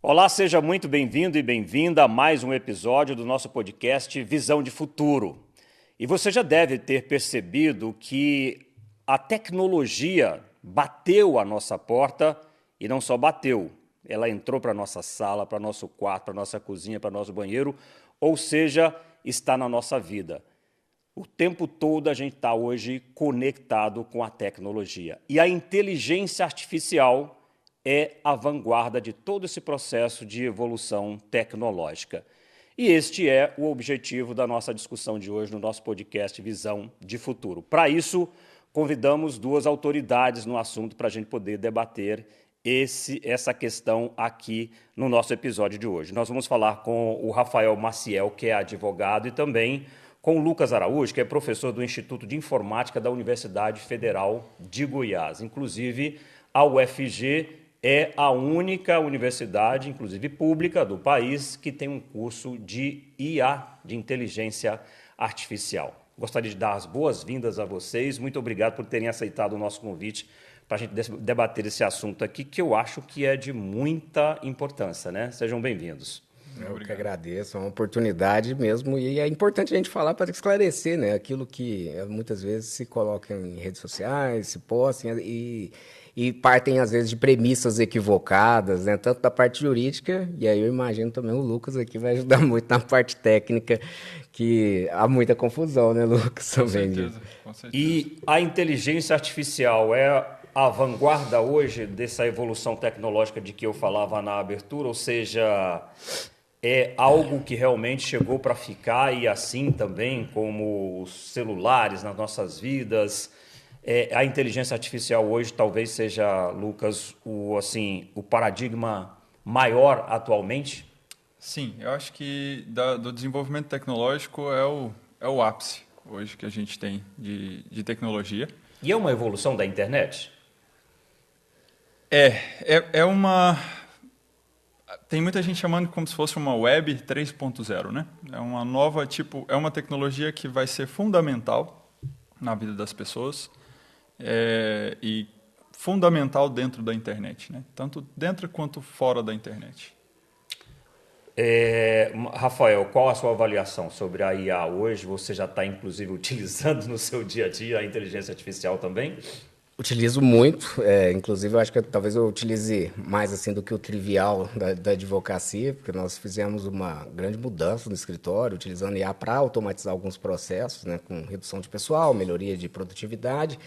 Olá, seja muito bem-vindo e bem-vinda a mais um episódio do nosso podcast Visão de Futuro. E você já deve ter percebido que a tecnologia bateu à nossa porta e não só bateu, ela entrou para a nossa sala, para nosso quarto, para nossa cozinha, para nosso banheiro, ou seja, está na nossa vida. O tempo todo a gente está hoje conectado com a tecnologia. E a inteligência artificial é a vanguarda de todo esse processo de evolução tecnológica. E este é o objetivo da nossa discussão de hoje no nosso podcast Visão de Futuro. Para isso, convidamos duas autoridades no assunto para a gente poder debater essa questão aqui no nosso episódio de hoje. Nós vamos falar com o Rafael Maciel, que é advogado, e também com o Lucas Araújo, que é professor do Instituto de Informática da Universidade Federal de Goiás. Inclusive, a UFG é a única universidade, inclusive pública, do país que tem um curso de IA, de inteligência artificial. Gostaria de dar as boas-vindas a vocês. Muito obrigado por terem aceitado o nosso convite para a gente debater esse assunto aqui, que eu acho que é de muita importância, né? Sejam bem-vindos. Eu que agradeço, é uma oportunidade mesmo, e é importante a gente falar para esclarecer, né? Aquilo que muitas vezes se coloca em redes sociais, se postam e partem, às vezes, de premissas equivocadas, né? Tanto da parte jurídica, e aí eu imagino também o Lucas aqui vai ajudar muito na parte técnica, que há muita confusão, né, Lucas? Também. Com certeza. E a inteligência artificial é a vanguarda hoje dessa evolução tecnológica de que eu falava na abertura, ou seja, é algo que realmente chegou para ficar, e assim também como os celulares nas nossas vidas. A inteligência artificial hoje talvez seja, Lucas, o paradigma maior atualmente? Sim, eu acho que do desenvolvimento tecnológico é o ápice hoje que a gente tem de tecnologia. E é uma evolução da internet? É uma... Tem muita gente chamando como se fosse uma web 3.0, né? É uma nova, é uma tecnologia que vai ser fundamental na vida das pessoas. E fundamental dentro da internet, né? Tanto dentro quanto fora da internet. Rafael, qual a sua avaliação sobre a IA hoje? Você já está, inclusive, utilizando no seu dia a dia a inteligência artificial também? Utilizo muito, inclusive eu acho que talvez eu utilize mais assim do que o trivial da advocacia, porque nós fizemos uma grande mudança no escritório, utilizando IA para automatizar alguns processos, né, com redução de pessoal, melhoria de produtividade,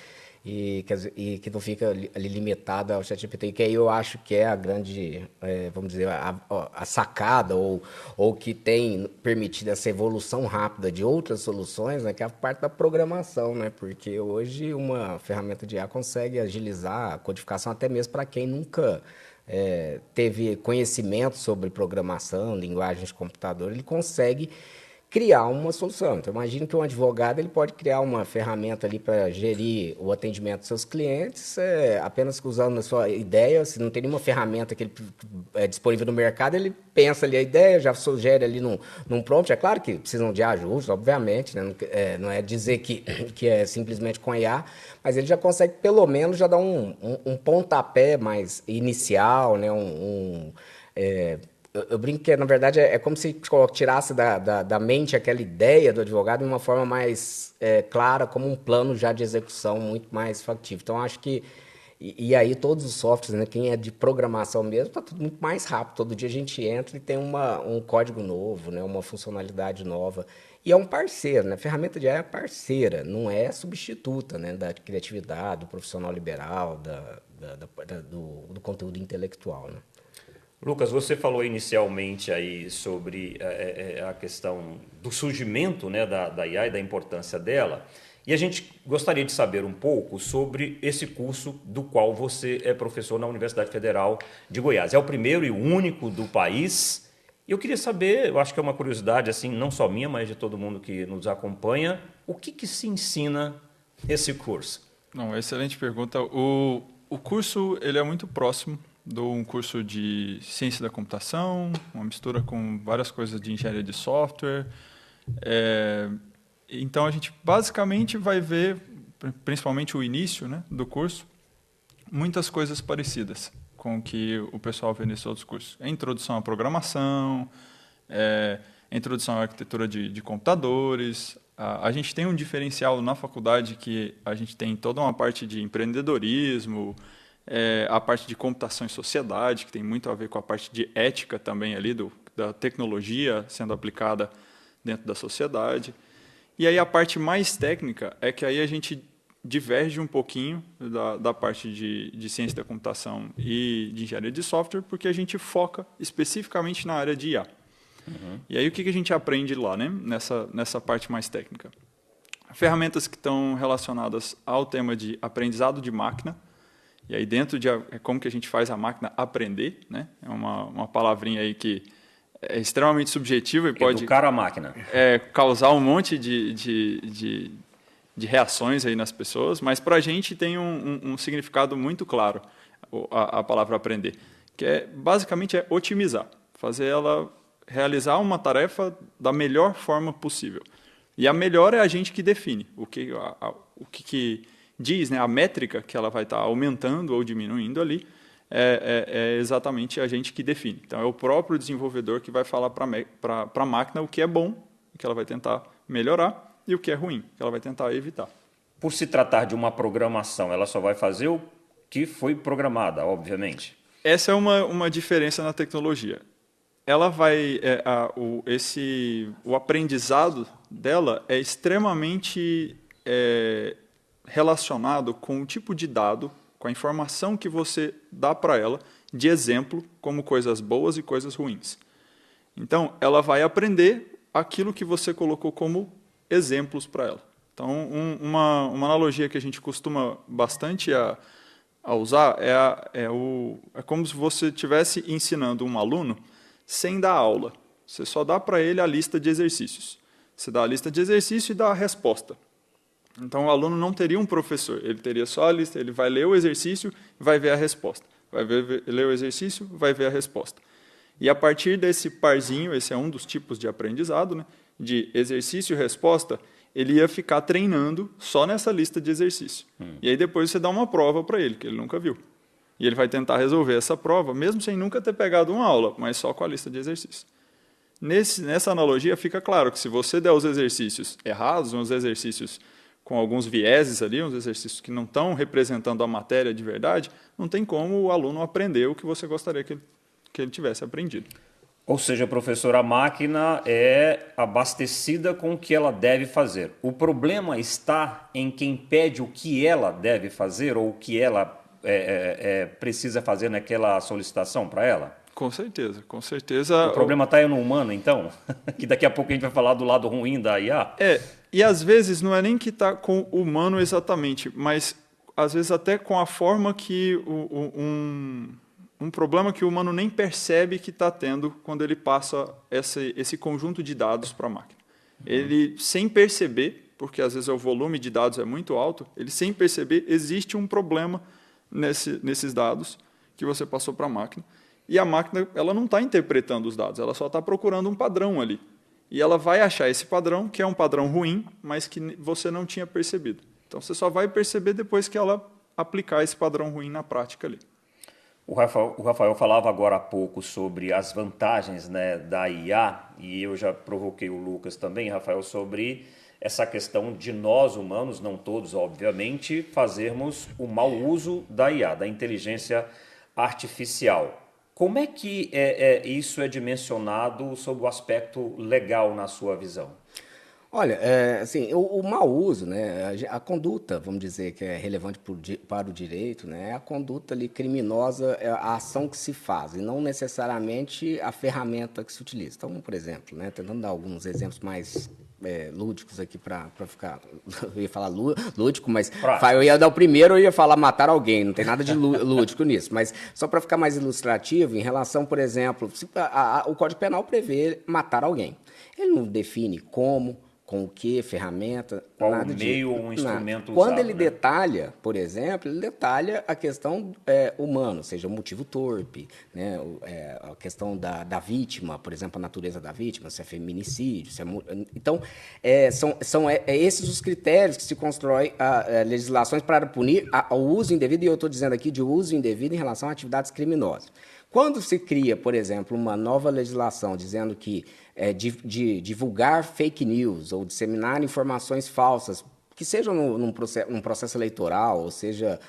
e que não fica ali limitada ao ChatGPT, que aí eu acho que é a grande, vamos dizer, a sacada, ou que tem permitido essa evolução rápida de outras soluções, né, que é a parte da programação, né, porque hoje uma ferramenta de IA consegue agilizar a codificação até mesmo para quem nunca teve conhecimento sobre programação, linguagem de computador, ele consegue criar uma solução. Então, imagine que um advogado ele pode criar uma ferramenta ali para gerir o atendimento dos seus clientes, apenas usando a sua ideia. Se não tem nenhuma ferramenta que ele é disponível no mercado, ele pensa ali a ideia, já sugere ali num prompt. É claro que precisam de ajustes, obviamente, né? Não é dizer que é simplesmente com IA, mas ele já consegue, pelo menos, já dar um pontapé mais inicial, né? Eu brinco que, na verdade, é como se tirasse da mente aquela ideia do advogado de uma forma mais clara, como um plano já de execução muito mais factível. Então, acho que... E aí, todos os softwares, né, quem é de programação mesmo, está tudo muito mais rápido. Todo dia a gente entra e tem um código novo, né, uma funcionalidade nova. E é um parceiro, né? A ferramenta de AI é parceira, não é substituta, né, da criatividade, do profissional liberal, do conteúdo intelectual, né? Lucas, você falou inicialmente aí sobre a questão do surgimento, né, da IA e da importância dela, e a gente gostaria de saber um pouco sobre esse curso do qual você é professor na Universidade Federal de Goiás. É o primeiro e único do país. E eu queria saber, eu acho que é uma curiosidade, assim, não só minha, mas de todo mundo que nos acompanha, o que se ensina nesse curso? Não, excelente pergunta. O curso ele é muito próximo dou um curso de ciência da computação, uma mistura com várias coisas de engenharia de software. Então, a gente basicamente vai ver, principalmente o início, né, do curso, muitas coisas parecidas com o que o pessoal vê nesses outros cursos. É introdução à programação, introdução à arquitetura de computadores. A gente tem um diferencial na faculdade que a gente tem toda uma parte de empreendedorismo, a parte de computação e sociedade, que tem muito a ver com a parte de ética também ali, da tecnologia sendo aplicada dentro da sociedade. E aí a parte mais técnica é que aí a gente diverge um pouquinho da parte de ciência da computação e de engenharia de software, porque a gente foca especificamente na área de IA. Uhum. E aí o que a gente aprende lá, né? Nessa parte mais técnica? Ferramentas que estão relacionadas ao tema de aprendizado de máquina, e aí dentro de como que a gente faz a máquina aprender, né? É uma palavrinha aí que é extremamente subjetiva e pode... Educar a máquina. Causar um monte de reações aí nas pessoas, mas para a gente tem um significado muito claro, a palavra aprender, que basicamente é otimizar, fazer ela realizar uma tarefa da melhor forma possível. E a melhor é a gente que define o que diz, né, a métrica que ela vai estar aumentando ou diminuindo ali, é exatamente a gente que define. Então, é o próprio desenvolvedor que vai falar para a máquina o que é bom, o que ela vai tentar melhorar, e o que é ruim, que ela vai tentar evitar. Por se tratar de uma programação, ela só vai fazer o que foi programada, obviamente. Essa é uma diferença na tecnologia. Ela vai, o aprendizado dela é extremamente relacionado com o tipo de dado, com a informação que você dá para ela, de exemplo, como coisas boas e coisas ruins. Então, ela vai aprender aquilo que você colocou como exemplos para ela. Então, uma analogia que a gente costuma bastante a usar é como se você estivesse ensinando um aluno sem dar aula. Você só dá para ele a lista de exercícios. Você dá a lista de exercício e dá a resposta. Então, o aluno não teria um professor, ele teria só a lista, ele vai ler o exercício e vai ver a resposta. Vai ler o exercício, vai ver a resposta. E a partir desse parzinho, esse é um dos tipos de aprendizado, né, de exercício e resposta, ele ia ficar treinando só nessa lista de exercício. E aí depois você dá uma prova para ele, que ele nunca viu. E ele vai tentar resolver essa prova, mesmo sem nunca ter pegado uma aula, mas só com a lista de exercícios. Nessa analogia, fica claro que se você der os exercícios errados, uns exercícios com alguns vieses ali, uns exercícios que não estão representando a matéria de verdade, não tem como o aluno aprender o que você gostaria que ele tivesse aprendido. Ou seja, professor, a máquina é abastecida com o que ela deve fazer. O problema está em quem pede o que ela deve fazer ou o que ela precisa fazer naquela solicitação para ela? Com certeza, com certeza. O problema está no humano, então? Que daqui a pouco a gente vai falar do lado ruim da IA? E às vezes não é nem que está com o humano exatamente, mas às vezes até com a forma que um problema que o humano nem percebe que está tendo quando ele passa esse conjunto de dados para a máquina. Ele, sem perceber, porque às vezes o volume de dados é muito alto, ele sem perceber, existe um problema nesses dados que você passou para a máquina. E a máquina ela não está interpretando os dados, ela só está procurando um padrão ali. E ela vai achar esse padrão, que é um padrão ruim, mas que você não tinha percebido. Então, você só vai perceber depois que ela aplicar esse padrão ruim na prática ali. O Rafael falava agora há pouco sobre as vantagens, né, da IA, e eu já provoquei o Lucas também, Rafael, sobre essa questão de nós humanos, não todos, obviamente, fazermos o mau uso da IA, da inteligência artificial. Como é que isso é dimensionado sob o aspecto legal na sua visão? Olha, assim, o mau uso, né, a conduta, vamos dizer, que é relevante para o direito, né, é a conduta ali criminosa, é a ação que se faz, e não necessariamente a ferramenta que se utiliza. Então, por exemplo, né, tentando dar alguns exemplos mais lúdicos aqui para ficar... Eu ia falar lúdico, mas eu ia dar o primeiro, eu ia falar matar alguém, não tem nada de lúdico nisso. Mas só para ficar mais ilustrativo, em relação, por exemplo, o Código Penal prevê matar alguém. Ele não define como, com o que, ferramenta, qual nada o meio disso. ou um instrumento Quando usado, ele detalha, por exemplo, ele detalha a questão humana, ou seja, o motivo torpe, né? A questão da vítima, por exemplo, a natureza da vítima, se é feminicídio, se é... Então, são esses os critérios que se constrói legislações para punir o uso indevido, e eu estou dizendo aqui de uso indevido em relação a atividades criminosas. Quando se cria, por exemplo, uma nova legislação dizendo que de divulgar fake news ou disseminar informações falsas, que seja num processo eleitoral, ou seja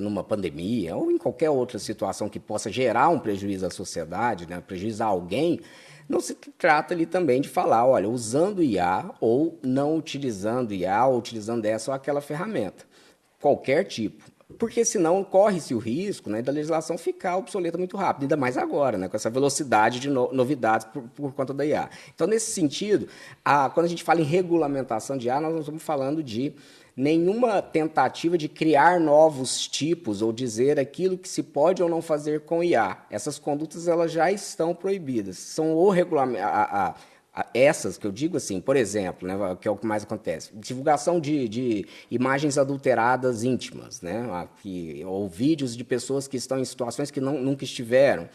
numa pandemia, ou em qualquer outra situação que possa gerar um prejuízo à sociedade, né, prejuízo a alguém, não se trata ali também de falar, olha, usando IA ou não utilizando IA, ou utilizando essa ou aquela ferramenta, qualquer tipo. Porque senão corre-se o risco, né, da legislação ficar obsoleta muito rápido, ainda mais agora, né, com essa velocidade de novidades por conta da IA. Então, nesse sentido, quando a gente fala em regulamentação de IA, nós não estamos falando de nenhuma tentativa de criar novos tipos ou dizer aquilo que se pode ou não fazer com IA. Essas condutas elas já estão proibidas. São o regulamento... Essas que eu digo assim, por exemplo, né, que é o que mais acontece, divulgação de imagens adulteradas íntimas, né, ou vídeos de pessoas que estão em situações que nunca estiveram.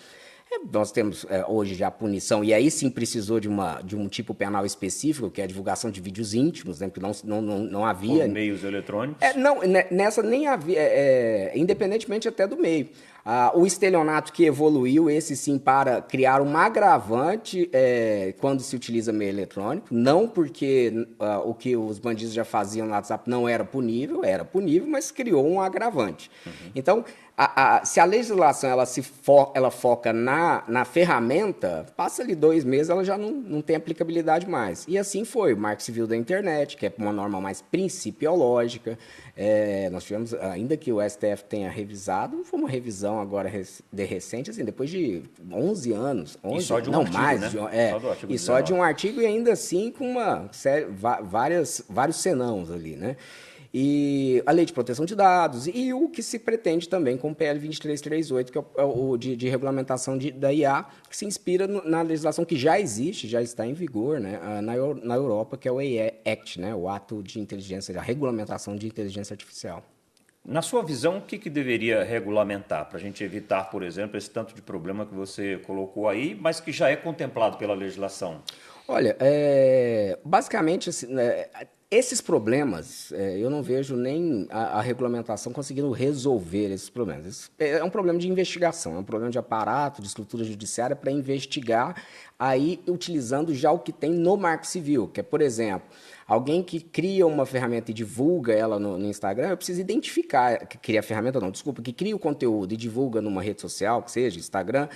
Nós temos hoje já a punição, e aí sim precisou de um tipo penal específico, que é a divulgação de vídeos íntimos, né, porque não havia... Por meios eletrônicos? Não, nessa nem havia, independentemente até do meio. O estelionato que evoluiu, esse sim, para criar um agravante quando se utiliza meio eletrônico, não porque o que os bandidos já faziam no WhatsApp não era punível, mas criou um agravante. Uhum. Então, se a legislação ela foca na ferramenta, passa ali 2 meses, ela já não tem aplicabilidade mais. E assim foi, o Marco Civil da Internet, que é uma norma mais principiológica. Nós tivemos, ainda que o STF tenha revisado, foi uma revisão agora recente, assim, depois de 11 anos. 11, e só de um não, artigo, mais, né? E só de um artigo, e ainda assim com vários senãos ali, né? E a Lei de Proteção de Dados, e o que se pretende também com o PL 2338, que é o de regulamentação da IA, que se inspira na legislação que já existe, já está em vigor, né, na Europa, que é o AI Act, né, o ato de inteligência, a regulamentação de inteligência artificial. Na sua visão, o que deveria regulamentar para a gente evitar, por exemplo, esse tanto de problema que você colocou aí, mas que já é contemplado pela legislação? Olha, basicamente, assim, esses problemas, eu não vejo nem a regulamentação conseguindo resolver esses problemas. É um problema de investigação, é um problema de aparato, de estrutura judiciária para investigar, aí utilizando já o que tem no Marco Civil, que é, por exemplo, alguém que cria uma ferramenta e divulga ela no Instagram, eu preciso identificar, que cria a ferramenta não, desculpa, que cria o conteúdo e divulga numa rede social, que seja Instagram,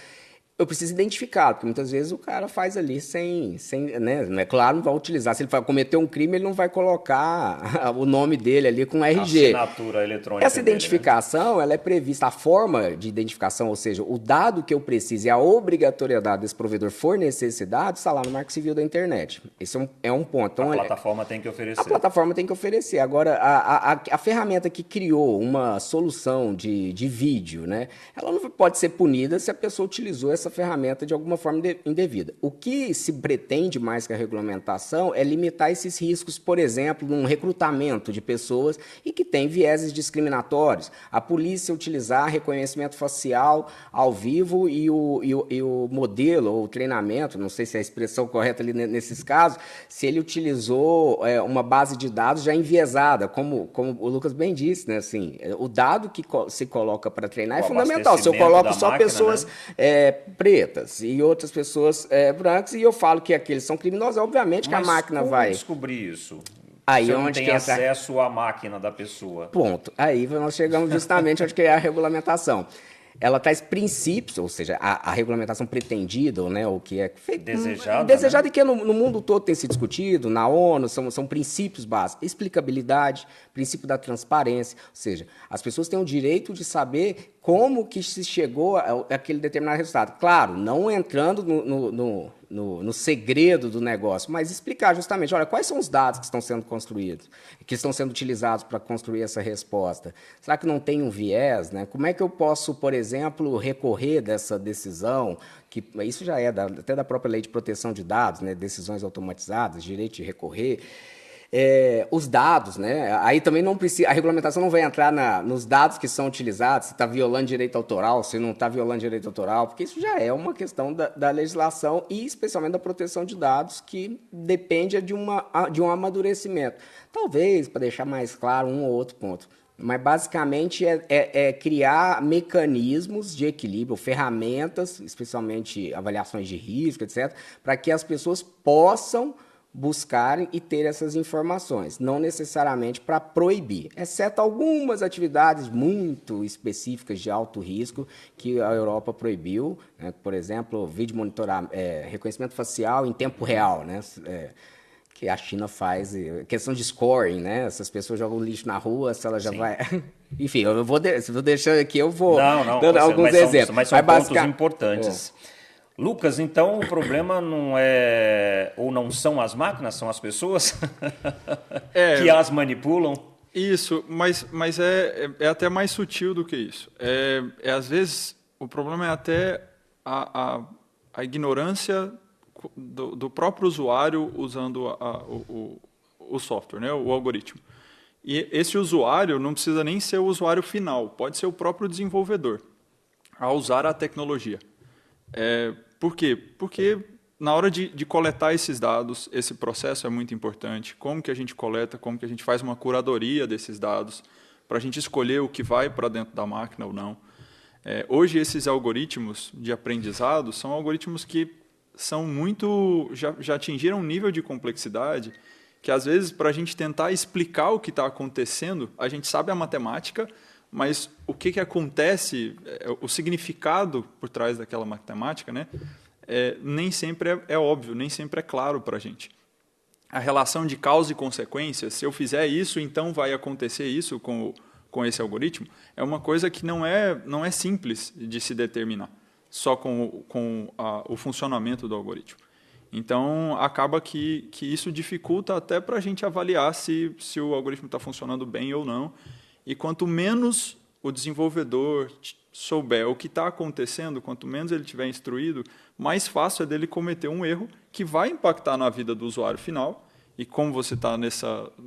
eu preciso identificar, porque muitas vezes o cara faz ali sem né? Claro, não vai utilizar. Se ele cometer um crime, ele não vai colocar o nome dele ali com RG. Assinatura eletrônica. Essa identificação, ela é prevista, a forma de identificação, ou seja, o dado que eu preciso e a obrigatoriedade desse provedor fornecer esse dado, está lá no Marco Civil da Internet. Esse é um ponto. Então, a plataforma tem que oferecer. A plataforma tem que oferecer. Agora, a ferramenta que criou uma solução de vídeo, né, ela não pode ser punida se a pessoa utilizou essa ferramenta de alguma forma indevida. O que se pretende mais que a regulamentação é limitar esses riscos, por exemplo, num recrutamento de pessoas e que tem vieses discriminatórios. A polícia utilizar reconhecimento facial ao vivo e o modelo ou o treinamento, não sei se é a expressão correta ali nesses casos, se ele utilizou uma base de dados já enviesada, como o Lucas bem disse, né? Assim, o dado que se coloca para treinar é fundamental. Se eu coloco só máquina, pessoas, né, pretas e outras pessoas brancas, e eu falo que aqueles são criminosos, obviamente que a máquina vai... Mas como descobrir isso? Aí você onde não tem acesso à máquina da pessoa. Ponto. Aí nós chegamos justamente onde que é a regulamentação. Ela traz princípios, ou seja, a regulamentação pretendida, né, o que é feito, desejada, né? E que no mundo todo tem se discutido, na ONU, são princípios básicos. Explicabilidade, princípio da transparência, ou seja, as pessoas têm o direito de saber como que se chegou àquele determinado resultado. Claro, não entrando no segredo do negócio, mas explicar justamente, olha, quais são os dados que estão sendo construídos, que estão sendo utilizados para construir essa resposta? Será que não tem um viés, né? Como é que eu posso, por exemplo, recorrer dessa decisão, que isso já é até da própria lei de proteção de dados, né? Decisões automatizadas, direito de recorrer. Os dados, né? Aí também não precisa, a regulamentação não vai entrar nos dados que são utilizados, se está violando direito autoral, se não está violando direito autoral, porque isso já é uma questão da legislação e especialmente da proteção de dados, que depende de um amadurecimento. Talvez, para deixar mais claro um ou outro ponto, mas basicamente é criar mecanismos de equilíbrio, ferramentas, especialmente avaliações de risco, etc., para que as pessoas possam buscarem e ter essas informações, não necessariamente para proibir, exceto algumas atividades muito específicas de alto risco que a Europa proibiu, né? Por exemplo, vídeo monitoramento, reconhecimento facial em tempo real, né? Que a China faz, questão de scoring, né? Essas pessoas jogam lixo na rua, se ela já Sim. vai... Enfim, eu vou deixando aqui, eu vou dando alguns exemplos. Mas são pontos importantes. Lucas, então o problema não é, ou não são as máquinas, são as pessoas que as manipulam? Isso, mas é até mais sutil do que isso. Às vezes, o problema é até a ignorância do próprio usuário usando o software, né, o algoritmo. E esse usuário não precisa nem ser o usuário final, pode ser o próprio desenvolvedor a usar a tecnologia. Por quê? Porque na hora de coletar esses dados, esse processo é muito importante. Como que a gente coleta, como que a gente faz uma curadoria desses dados, para a gente escolher o que vai para dentro da máquina ou não. Hoje, esses algoritmos de aprendizado são algoritmos que são já atingiram um nível de complexidade que, às vezes, para a gente tentar explicar o que está acontecendo, a gente sabe a matemática, mas o que acontece, o significado por trás daquela matemática, né, nem sempre é óbvio, nem sempre é claro para a gente. A relação de causa e consequência, se eu fizer isso, então vai acontecer isso com esse algoritmo, é uma coisa que não é simples de se determinar, só com o funcionamento do algoritmo. Então, acaba que isso dificulta até para a gente avaliar se o algoritmo está funcionando bem ou não. E quanto menos o desenvolvedor souber o que está acontecendo, quanto menos ele tiver instruído, mais fácil é dele cometer um erro que vai impactar na vida do usuário final. E como você está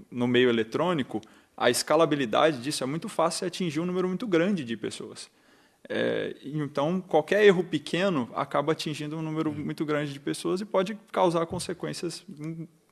no meio eletrônico, a escalabilidade disso é muito fácil atingir um número muito grande de pessoas. Então, qualquer erro pequeno acaba atingindo um número muito grande de pessoas e pode causar consequências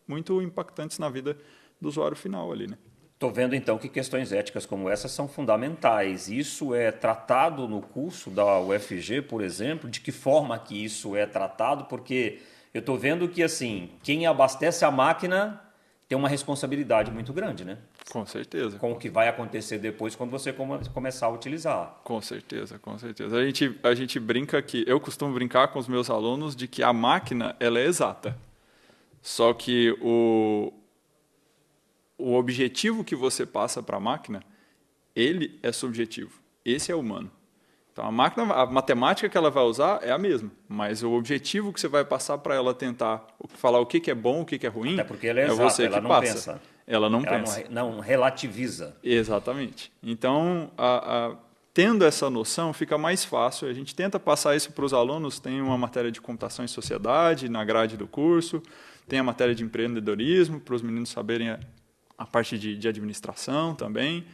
muito impactantes na vida do usuário final ali, né? Estou vendo, então, que questões éticas como essas são fundamentais. Isso é tratado no curso da UFG, por exemplo? De que forma que isso é tratado? Porque eu estou vendo que, assim, quem abastece a máquina tem uma responsabilidade muito grande, né? Com certeza. Com o que vai acontecer depois quando você começar a utilizar. Com certeza, com certeza. A gente brinca eu costumo brincar com os meus alunos de que a máquina ela é exata. Só que o objetivo que você passa para a máquina, ele é subjetivo. Esse é humano. Então, a matemática que ela vai usar é a mesma, mas o objetivo que você vai passar para ela tentar falar o que é bom, o que é ruim, até porque ela é exata, você ela que não passa. Pensa. Ela não pensa. Não relativiza. Exatamente. Então, tendo essa noção, fica mais fácil. A gente tenta passar isso para os alunos. Tem uma matéria de computação e sociedade na grade do curso, tem a matéria de empreendedorismo, para os meninos saberem a parte de administração também.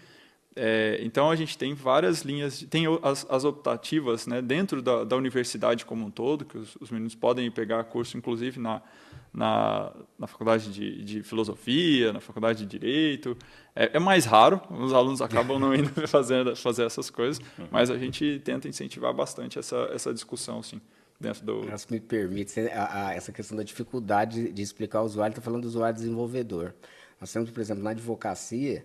Então, a gente tem várias linhas, tem as optativas, né, dentro da universidade como um todo, que os meninos podem pegar curso, inclusive, na faculdade de filosofia, na faculdade de direito. É mais raro, os alunos acabam não indo fazer essas coisas, mas a gente tenta incentivar bastante essa discussão, sim, dentro do... Se me permite, essa questão da dificuldade de explicar ao usuário, está falando do usuário desenvolvedor. Nós temos, por exemplo, na advocacia,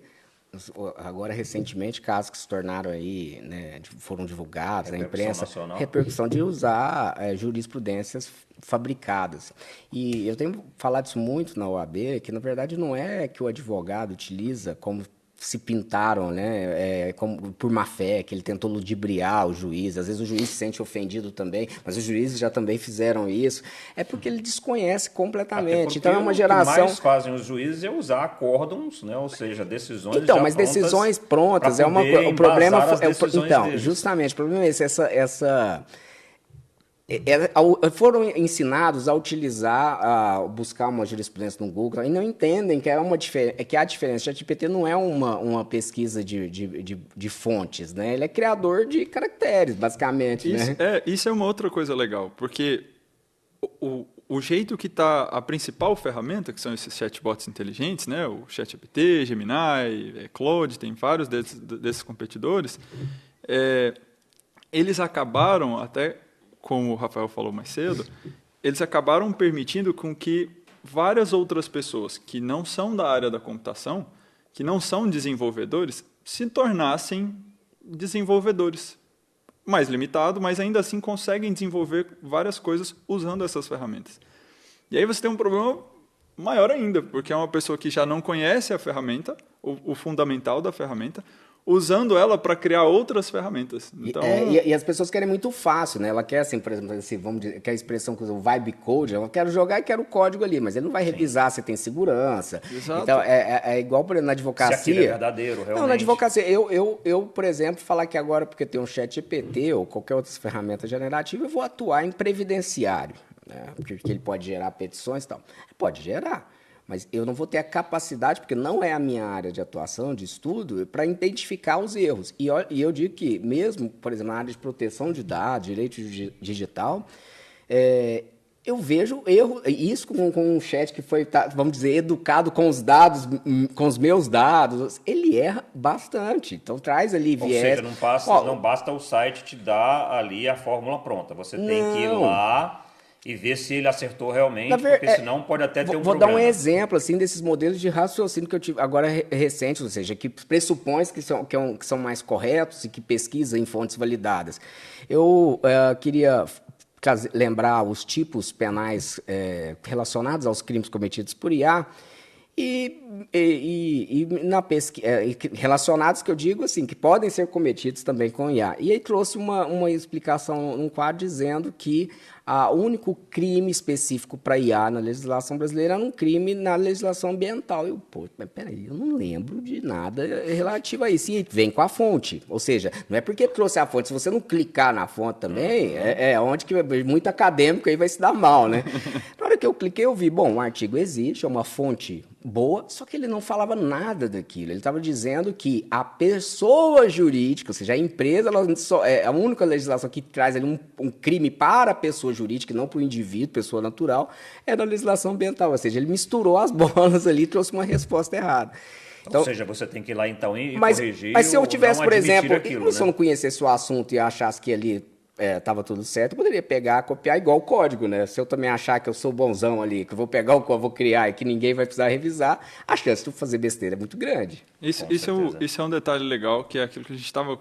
agora recentemente, casos que se tornaram aí, né, foram divulgados na imprensa, nacional. Repercussão de usar jurisprudências fabricadas. E eu tenho falado isso muito na OAB, que na verdade não é que o advogado utiliza como se pintaram, né, por má fé, que ele tentou ludibriar o juiz. Às vezes o juiz se sente ofendido também, mas os juízes já também fizeram isso. É porque ele desconhece completamente. Então é uma geração... O que mais fazem os juízes é usar acórdons, né, ou seja, decisões então, mas decisões prontas é uma coisa. O problema então, justamente, o problema é esse, foram ensinados a utilizar, a buscar uma jurisprudência no Google e não entendem que que há diferença. O ChatGPT não é uma pesquisa de fontes, né? Ele é criador de caracteres, basicamente. Isso é uma outra coisa legal, porque o jeito que está a principal ferramenta, que são esses chatbots inteligentes, né? O ChatGPT, Gemini, Claude, tem vários desses competidores, eles acabaram até... como o Rafael falou mais cedo, eles acabaram permitindo com que várias outras pessoas que não são da área da computação, que não são desenvolvedores, se tornassem desenvolvedores. Mais limitado, mas ainda assim conseguem desenvolver várias coisas usando essas ferramentas. E aí você tem um problema maior ainda, porque é uma pessoa que já não conhece a ferramenta, o fundamental da ferramenta, usando ela para criar outras ferramentas. Então... E as pessoas querem muito fácil, né? Ela quer, assim, por exemplo, assim, vamos dizer, que a expressão que usa o vibe code, ela quer jogar e quer o código ali, mas ele não vai revisar se tem segurança. Exato. Então, é igual, por exemplo, na advocacia... Se aquilo é verdadeiro, realmente. Não, na advocacia, eu, por exemplo, falar que agora, porque tem um ChatGPT ou qualquer outra ferramenta generativa, eu vou atuar em previdenciário, né? Porque ele pode gerar petições e tal. Pode gerar. Mas eu não vou ter a capacidade, porque não é a minha área de atuação, de estudo, para identificar os erros. E eu digo que, mesmo, por exemplo, na área de proteção de dados, direito digital, eu vejo erro, isso com um chat que foi, vamos dizer, educado com os dados, com os meus dados, ele erra bastante. Então, traz ali viés. Ou seja, não basta o site te dar ali a fórmula pronta. Você tem que ir lá e ver se ele acertou realmente, porque senão pode até ter um problema. Vou dar um exemplo assim, desses modelos de raciocínio que eu tive agora recentes, ou seja, que pressupõe que são mais corretos e que pesquisa em fontes validadas. Eu queria lembrar os tipos penais relacionados aos crimes cometidos por IA, e na pesquisa, relacionados, que eu digo assim, que podem ser cometidos também com IA. E aí trouxe uma explicação num quadro dizendo que o único crime específico para IA na legislação brasileira era um crime na legislação ambiental. Mas peraí, eu não lembro de nada relativo a isso. E vem com a fonte. Ou seja, não é porque trouxe a fonte, se você não clicar na fonte também, onde que muito acadêmico aí vai se dar mal, né? Na hora que eu cliquei, eu vi, o artigo existe, é uma fonte boa, só que ele não falava nada daquilo. Ele estava dizendo que a pessoa jurídica, ou seja, a empresa, é a única legislação que traz ali um crime para a pessoa jurídica, não para o indivíduo, pessoa natural, é na legislação ambiental. Ou seja, ele misturou as bolas ali e trouxe uma resposta errada. Então, ou seja, você tem que ir lá então e corrigir. Mas se eu tivesse, por exemplo, se eu não né? conhecesse o assunto e achasse que ali estava tudo certo, eu poderia pegar, copiar igual o código, né? Se eu também achar que eu sou bonzão ali, que eu vou pegar o código, vou criar e que ninguém vai precisar revisar, a chance de eu fazer besteira é muito grande. Isso é um detalhe legal, que é aquilo que a gente estava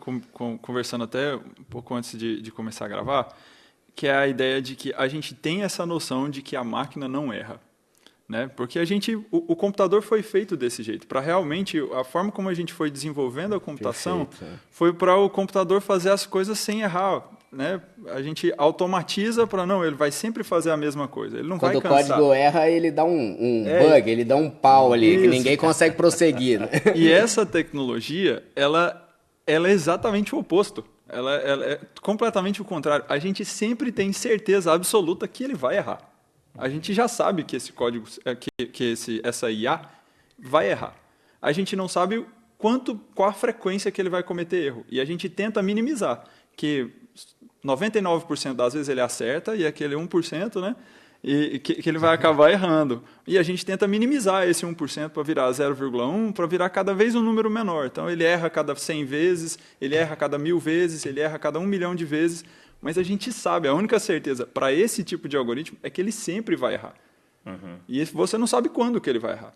conversando até um pouco antes de começar a gravar, que é a ideia de que a gente tem essa noção de que a máquina não erra. Né? Porque o computador foi feito desse jeito. Para realmente, a forma como a gente foi desenvolvendo a computação foi para o computador fazer as coisas sem errar. Né? A gente automatiza para ele vai sempre fazer a mesma coisa. Ele não vai cansar. Quando o código erra, ele dá um bug, ele dá um pau ali, que ninguém consegue prosseguir. Né? E essa tecnologia, ela é exatamente o oposto. Ela é completamente o contrário. A gente sempre tem certeza absoluta que ele vai errar. A gente já sabe que esse código, essa IA vai errar. A gente não sabe qual a frequência que ele vai cometer erro. E a gente tenta minimizar, que 99% das vezes ele acerta e aquele 1%, né, e que ele vai acabar errando. E a gente tenta minimizar esse 1% para virar 0,1, para virar cada vez um número menor. Então, ele erra a cada 100 vezes, ele erra a cada 1.000 vezes, ele erra a cada 1 milhão de vezes. Mas a gente sabe, a única certeza para esse tipo de algoritmo é que ele sempre vai errar. Uhum. E você não sabe quando que ele vai errar.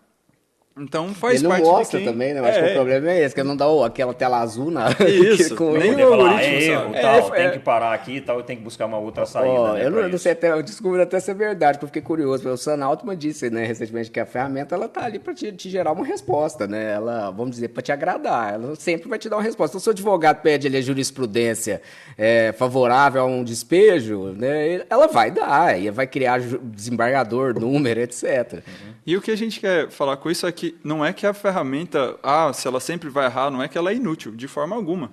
Então faz ele não parte mostra de quem... também, né? Eu acho que o problema é esse, que não dá aquela tela azul na... Isso, com nem Poder o falar, algoritmo é erro, sabe. tal, tem que parar aqui e tal, eu tenho que buscar uma outra saída, né, Eu pra não isso. sei até, eu descobri até se é verdade, porque eu fiquei curioso. O Sam Altman disse, né, recentemente, que a ferramenta ela tá ali para te gerar uma resposta, né? Ela, vamos dizer, para te agradar. Ela sempre vai te dar uma resposta. Então, se o advogado pede ali a jurisprudência favorável a um despejo, né, ela vai dar, e vai criar desembargador, número, etc. E o que a gente quer falar com isso é que não é que a ferramenta, se ela sempre vai errar, não é que ela é inútil, de forma alguma.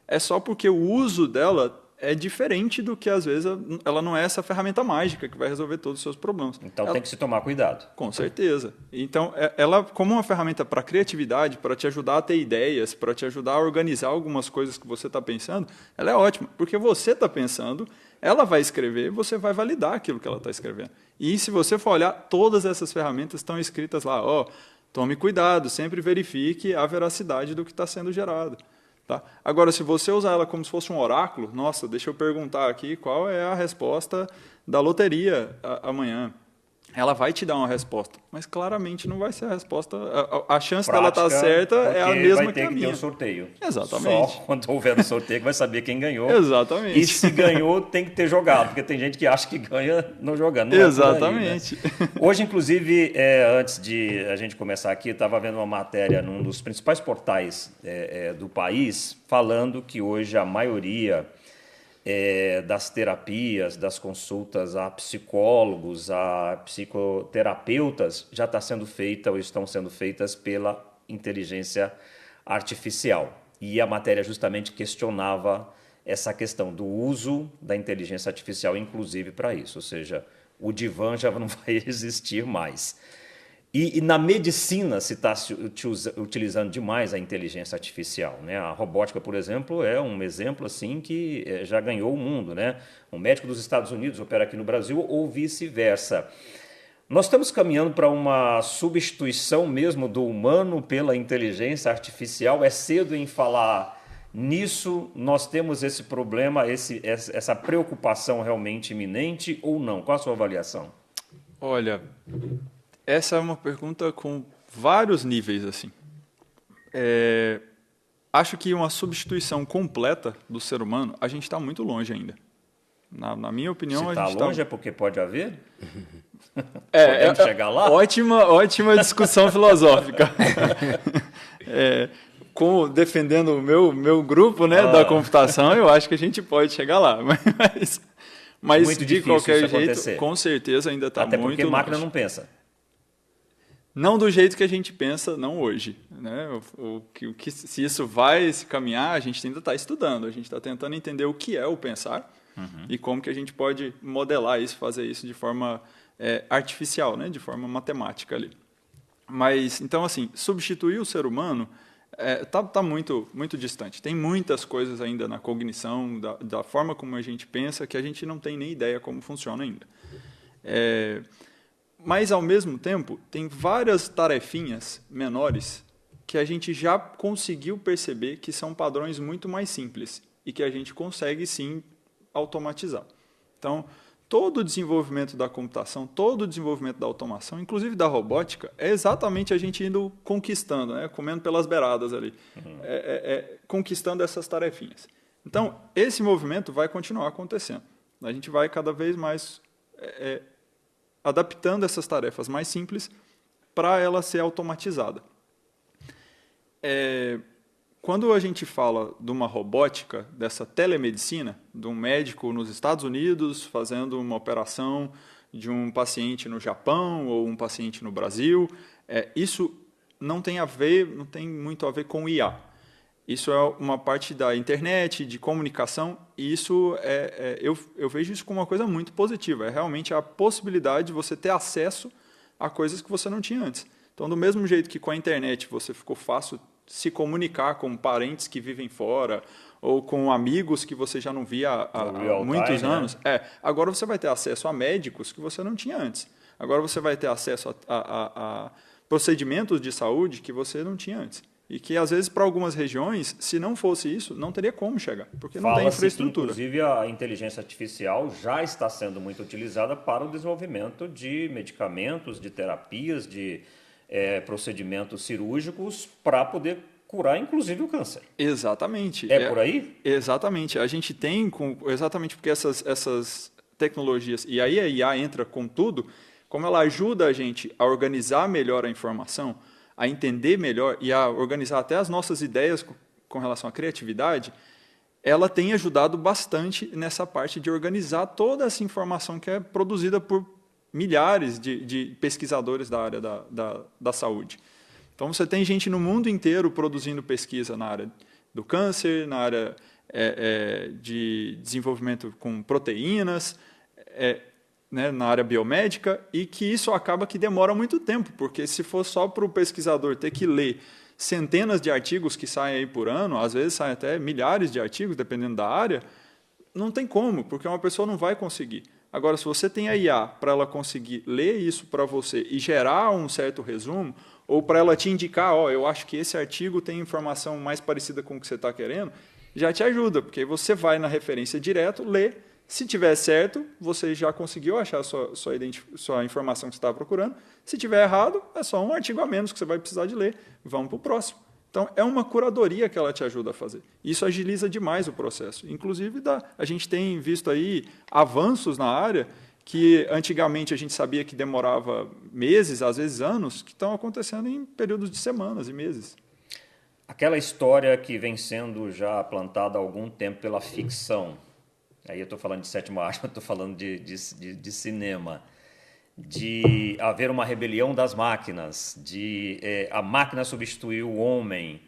É só porque o uso dela é diferente do que, às vezes, ela não é essa ferramenta mágica que vai resolver todos os seus problemas. Então tem que se tomar cuidado. Com certeza. Então, ela, como uma ferramenta para criatividade, para te ajudar a ter ideias, para te ajudar a organizar algumas coisas que você está pensando, ela é ótima. Porque você está pensando, ela vai escrever, você vai validar aquilo que ela está escrevendo. E se você for olhar, todas essas ferramentas estão escritas lá, tome cuidado, sempre verifique a veracidade do que está sendo gerado. Tá? Agora, se você usar ela como se fosse um oráculo, nossa, deixa eu perguntar aqui qual é a resposta da loteria amanhã. Ela vai te dar uma resposta, mas claramente não vai ser a resposta. A chance dela estar certa é a mesma que a minha. Vai ter que ter o sorteio. Exatamente. Só quando houver o sorteio que vai saber quem ganhou. Exatamente. E se ganhou, tem que ter jogado, porque tem gente que acha que ganha não jogando. Não Exatamente. É por aí, né? Hoje, inclusive, antes de a gente começar aqui, eu estava vendo uma matéria num dos principais portais do país, falando que hoje a maioria das terapias, das consultas a psicólogos, a psicoterapeutas, já está sendo feita ou estão sendo feitas pela inteligência artificial. E a matéria justamente questionava essa questão do uso da inteligência artificial, inclusive para isso, ou seja, o divã já não vai existir mais. E na medicina se está utilizando demais a inteligência artificial, né? A robótica, por exemplo, é um exemplo assim que já ganhou o mundo, né? Um médico dos Estados Unidos opera aqui no Brasil ou vice-versa. Nós estamos caminhando para uma substituição mesmo do humano pela inteligência artificial. É cedo em falar nisso? Nós temos esse problema, essa preocupação realmente iminente ou não? Qual a sua avaliação? Olha, essa é uma pergunta com vários níveis, assim. Acho que uma substituição completa do ser humano, a gente está muito longe ainda. Na minha opinião, se a gente está longe é porque pode haver? Podemos chegar lá? Ótima discussão filosófica. Defendendo o meu grupo, né, da computação, eu acho que a gente pode chegar lá. Mas muito de qualquer jeito, acontecer. Com certeza ainda está muito longe. Até porque máquina não pensa. Não do jeito que a gente pensa, não hoje. Né? Se isso vai se caminhar, a gente ainda está estudando. A gente está tentando entender o que é o pensar e como que a gente pode modelar isso, fazer isso de forma artificial, né? De forma matemática ali. Mas, então, assim, substituir o ser humano tá muito, muito distante. Tem muitas coisas ainda na cognição, da forma como a gente pensa, que a gente não tem nem ideia como funciona ainda. Mas, ao mesmo tempo, tem várias tarefinhas menores que a gente já conseguiu perceber que são padrões muito mais simples e que a gente consegue, sim, automatizar. Então, todo o desenvolvimento da computação, todo o desenvolvimento da automação, inclusive da robótica, é exatamente a gente indo conquistando, né? Comendo pelas beiradas ali, conquistando essas tarefinhas. Então, esse movimento vai continuar acontecendo. A gente vai cada vez mais adaptando essas tarefas mais simples para ela ser automatizada. Quando a gente fala de uma robótica, dessa telemedicina, de um médico nos Estados Unidos fazendo uma operação de um paciente no Japão ou um paciente no Brasil, isso não tem muito a ver com IA. Isso é uma parte da internet, de comunicação, e isso eu vejo isso como uma coisa muito positiva. É realmente a possibilidade de você ter acesso a coisas que você não tinha antes. Então, do mesmo jeito que com a internet você ficou fácil se comunicar com parentes que vivem fora ou com amigos que você já não via há muitos anos, agora você vai ter acesso a médicos que você não tinha antes. Agora você vai ter acesso a procedimentos de saúde que você não tinha antes. E que, às vezes, para algumas regiões, se não fosse isso, não teria como chegar, porque não tem infraestrutura. Que, inclusive, a inteligência artificial já está sendo muito utilizada para o desenvolvimento de medicamentos, de terapias, de procedimentos cirúrgicos para poder curar, inclusive, o câncer. Exatamente. É por aí? Exatamente. A gente tem, exatamente porque essas tecnologias, e aí a IA entra com tudo, como ela ajuda a gente a organizar melhor a informação, a entender melhor e a organizar até as nossas ideias com relação à criatividade, ela tem ajudado bastante nessa parte de organizar toda essa informação que é produzida por milhares de pesquisadores da área da saúde. Então, você tem gente no mundo inteiro produzindo pesquisa na área do câncer, na área de desenvolvimento com proteínas, né, na área biomédica, e que isso acaba que demora muito tempo, porque se for só para o pesquisador ter que ler centenas de artigos que saem aí por ano, às vezes saem até milhares de artigos, dependendo da área, não tem como, porque uma pessoa não vai conseguir. Agora, se você tem a IA para ela conseguir ler isso para você e gerar um certo resumo, ou para ela te indicar, eu acho que esse artigo tem informação mais parecida com o que você está querendo, já te ajuda, porque aí você vai na referência direto, lê, se tiver certo, você já conseguiu achar sua informação que você estava procurando. Se tiver errado, é só um artigo a menos que você vai precisar de ler. Vamos para o próximo. Então, é uma curadoria que ela te ajuda a fazer. Isso agiliza demais o processo. Inclusive, a gente tem visto aí avanços na área que antigamente a gente sabia que demorava meses, às vezes anos, que estão acontecendo em períodos de semanas e meses. Aquela história que vem sendo já plantada há algum tempo pela ficção, aí eu estou falando de sétima arte, eu estou falando de cinema, de haver uma rebelião das máquinas, de a máquina substituir o homem,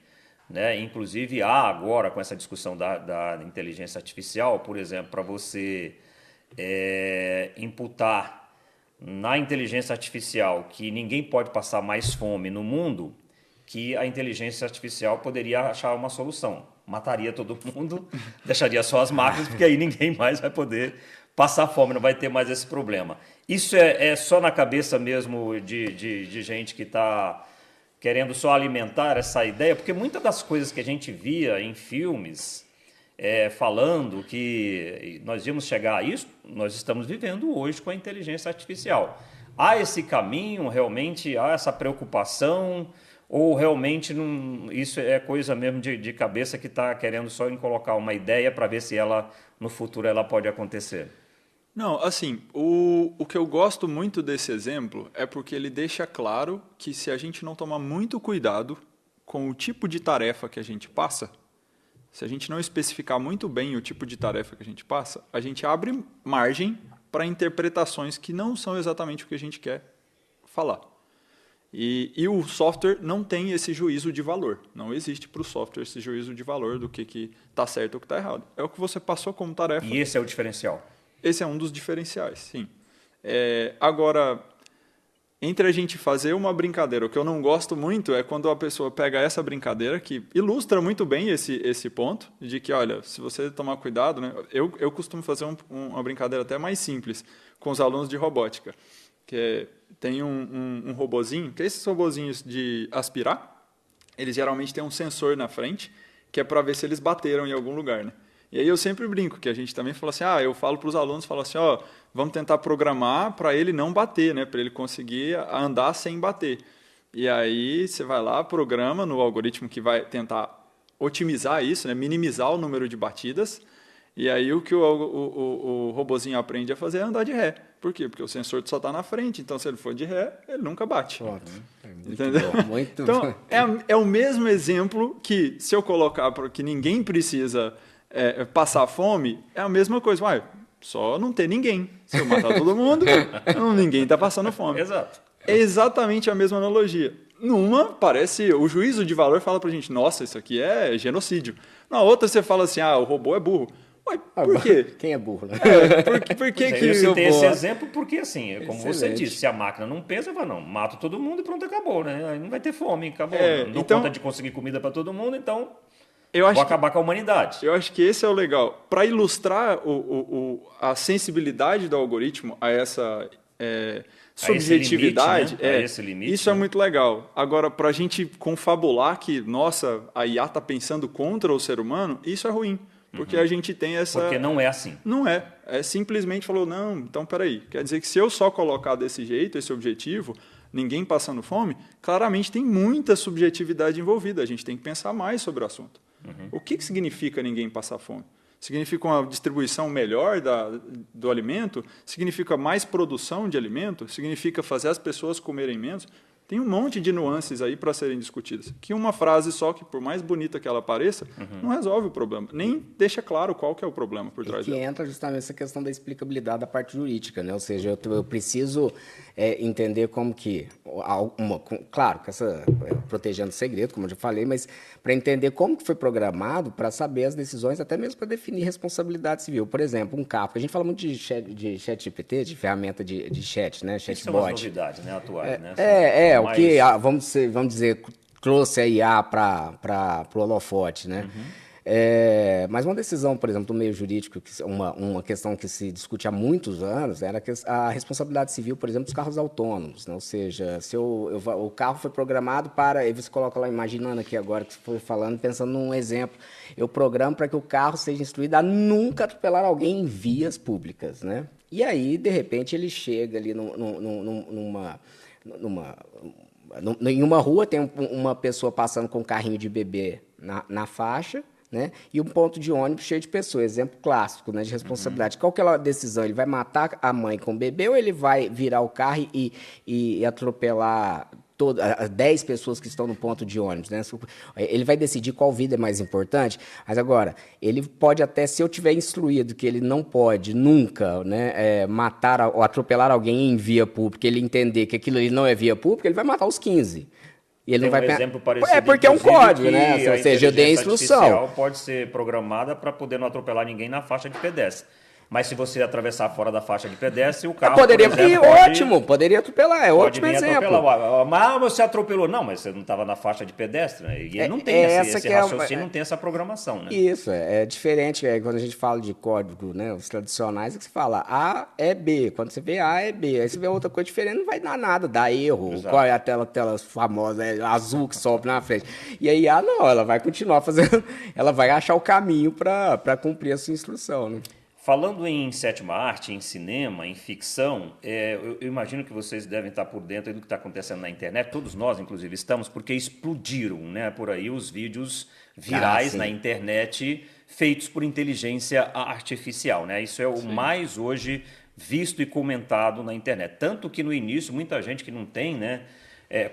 né? Inclusive há agora, com essa discussão da inteligência artificial, por exemplo, para você imputar na inteligência artificial que ninguém pode passar mais fome no mundo, que a inteligência artificial poderia achar uma solução. Mataria todo mundo, deixaria só as máquinas, porque aí ninguém mais vai poder passar fome, não vai ter mais esse problema. Isso é só na cabeça mesmo de gente que está querendo só alimentar essa ideia, porque muitas das coisas que a gente via em filmes falando que nós íamos chegar a isso, nós estamos vivendo hoje com a inteligência artificial. Há esse caminho, realmente há essa preocupação, ou realmente isso é coisa mesmo de cabeça que está querendo só colocar uma ideia para ver se ela, no futuro, ela pode acontecer? Não, assim, o que eu gosto muito desse exemplo é porque ele deixa claro que se a gente não tomar muito cuidado com o tipo de tarefa que a gente passa, se a gente não especificar muito bem o tipo de tarefa que a gente passa, a gente abre margem para interpretações que não são exatamente o que a gente quer falar. E o software não tem esse juízo de valor. Não existe para o software esse juízo de valor do que está certo ou o que está errado. É o que você passou como tarefa. E esse é o diferencial? Esse é um dos diferenciais, sim. Agora, entre a gente fazer uma brincadeira, o que eu não gosto muito é quando a pessoa pega essa brincadeira, que ilustra muito bem esse ponto, de que, olha, se você tomar cuidado, né, eu costumo fazer uma brincadeira até mais simples com os alunos de robótica, tem um robozinho, que esses robozinhos de aspirar, eles geralmente têm um sensor na frente, que é para ver se eles bateram em algum lugar, né? E aí eu sempre brinco, que a gente também fala assim, eu falo para os alunos, falo assim, vamos tentar programar para ele não bater, né? Para ele conseguir andar sem bater. E aí você vai lá, programa no algoritmo que vai tentar otimizar isso, né? Minimizar o número de batidas. E aí o que o robozinho aprende a fazer é andar de ré. Por quê? Porque o sensor só está na frente, então se ele for de ré, ele nunca bate. Entendeu? Muito então, bom. É o mesmo exemplo que, se eu colocar para que ninguém precisa passar fome, é a mesma coisa. Só não ter ninguém. Se eu matar todo mundo, ninguém está passando fome. Exato. É exatamente a mesma analogia. Numa, parece, o juízo de valor fala pra gente, nossa, isso aqui é genocídio. Na outra, você fala assim, o robô é burro. Mas por quê? Quem é burro, né? Por que Eu citei esse boa. exemplo porque, assim, como você disse, se a máquina não pensa, mato todo mundo e pronto, acabou, né? Aí não vai ter fome, acabou. Não dou conta de conseguir comida para todo mundo, então vou acabar com a humanidade. Eu acho que esse é o legal. Para ilustrar a sensibilidade do algoritmo a essa subjetividade, esse limite, isso é muito legal. Agora, para a gente confabular que, nossa, a IA está pensando contra o ser humano, isso é ruim. Porque a gente tem essa... Porque não é assim. Não é. Simplesmente falou, não, então peraí. Quer dizer que se eu só colocar desse jeito, esse objetivo, ninguém passando fome, claramente tem muita subjetividade envolvida. A gente tem que pensar mais sobre o assunto. O que significa ninguém passar fome? Significa uma distribuição melhor do alimento? Significa mais produção de alimento? Significa fazer as pessoas comerem menos? Tem um monte de nuances aí para serem discutidas. Que uma frase só, que por mais bonita que ela pareça, não resolve o problema. Nem deixa claro qual que é o problema por trás dela. E que entra justamente essa questão da explicabilidade da parte jurídica, né? Ou seja, eu preciso entender como que... claro, protegendo o segredo, como eu já falei, mas para entender como que foi programado para saber as decisões, até mesmo para definir responsabilidade civil. Por exemplo, um carro, porque a gente fala muito de chat GPT, de ferramenta de chat, né? Chatbot. São as novidades, né, atuais, né? O que, vamos dizer, trouxe a IA para o holofote, né? Mas uma decisão, por exemplo, do meio jurídico, uma questão que se discute há muitos anos, era a responsabilidade civil, por exemplo, dos carros autônomos, né? Ou seja, se o carro foi programado para... Aí você coloca lá, imaginando aqui agora que você foi falando, pensando num exemplo, eu programo para que o carro seja instruído a nunca atropelar alguém em vias públicas, né? E aí, de repente, ele chega ali em uma rua, tem uma pessoa passando com um carrinho de bebê na faixa, né? E um ponto de ônibus cheio de pessoas. Exemplo clássico, né, de responsabilidade. Qual que é a decisão? Ele vai matar a mãe com o bebê ou ele vai virar o carro e atropelar 10 pessoas que estão no ponto de ônibus, né? Ele vai decidir qual vida é mais importante, mas agora, ele pode até, se eu tiver instruído que ele não pode nunca, né, matar ou atropelar alguém em via pública, ele entender que aquilo ali não é via pública, ele vai matar os 15. E ele Tem não vai exemplo parecido, porque é um código, né? Ou seja, eu dei a instrução. Artificial pode ser programada para poder não atropelar ninguém na faixa de pedestre. Mas se você atravessar fora da faixa de pedestre, o carro, poderia por exemplo, ótimo, poderia atropelar, pode ótimo vir exemplo. Atropelar. Mas você atropelou. Não, mas você não estava na faixa de pedestre, né? E ele não tem esse raciocínio, não tem essa programação, né? Isso, é diferente quando a gente fala de código, né? Os tradicionais é que você fala A é B, quando você vê A é B, aí você vê outra coisa diferente, não vai dar nada, dá erro. Exato. Qual é a tela famosa, azul que sobe na frente. E aí A não, ela vai continuar fazendo, ela vai achar o caminho para cumprir a sua instrução, né? Falando em sétima arte, em cinema, em ficção, eu imagino que vocês devem estar por dentro do que está acontecendo na internet, todos nós, inclusive, estamos, porque explodiram, né, por aí os vídeos virais na internet feitos por inteligência artificial, né? Isso é o mais hoje visto e comentado na internet. Tanto que no início, muita gente que não tem, né,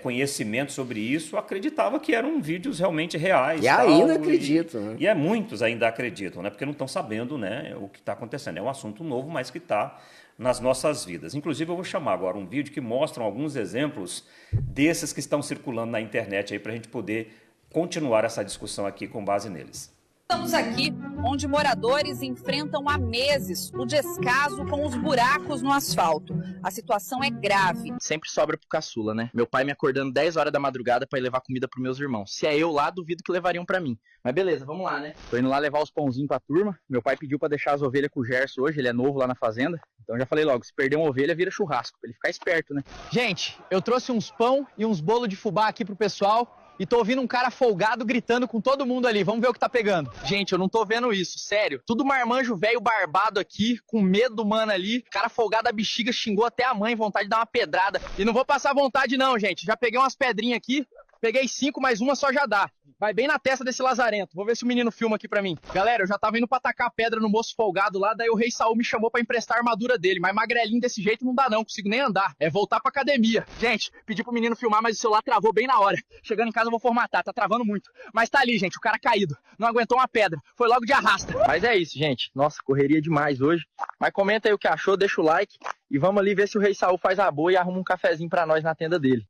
conhecimento sobre isso, acreditava que eram vídeos realmente reais. E ainda acredito, né? E muitos ainda acreditam, né? Porque não estão sabendo, né, o que está acontecendo. É um assunto novo, mas que está nas nossas vidas. Inclusive, eu vou chamar agora um vídeo que mostra alguns exemplos desses que estão circulando na internet aí para a gente poder continuar essa discussão aqui com base neles. Estamos aqui onde moradores enfrentam há meses o descaso com os buracos no asfalto. A situação é grave. Sempre sobra pro caçula, né? Meu pai me acordando 10 horas da madrugada pra ir levar comida pros meus irmãos. Se é eu lá, duvido que levariam pra mim. Mas beleza, vamos lá, né? Tô indo lá levar os pãozinhos pra turma. Meu pai pediu pra deixar as ovelhas com o Gerson hoje, ele é novo lá na fazenda. Então já falei logo, se perder uma ovelha, vira churrasco, pra ele ficar esperto, né? Gente, eu trouxe uns pão e uns bolos de fubá aqui pro pessoal. E tô ouvindo um cara folgado gritando com todo mundo ali. Vamos ver o que tá pegando. Gente, eu não tô vendo isso, sério. Tudo marmanjo velho barbado aqui, com medo do mano ali. Cara folgado a bexiga, xingou até a mãe, vontade de dar uma pedrada. E não vou passar vontade não, gente. Já peguei umas pedrinhas aqui. Peguei 5, mais uma só já dá. Vai bem na testa desse lazarento. Vou ver se o menino filma aqui pra mim. Galera, eu já tava indo pra atacar a pedra no moço folgado lá, daí o rei Saul me chamou pra emprestar a armadura dele. Mas magrelinho desse jeito não dá não, consigo nem andar. É voltar pra academia. Gente, pedi pro menino filmar, mas o celular travou bem na hora. Chegando em casa eu vou formatar, tá travando muito. Mas tá ali, gente, o cara caído. Não aguentou uma pedra. Foi logo de arrasta. Mas é isso, gente. Nossa, correria demais hoje. Mas comenta aí o que achou, deixa o like. E vamos ali ver se o rei Saul faz a boa e arruma um cafezinho pra nós na tenda dele.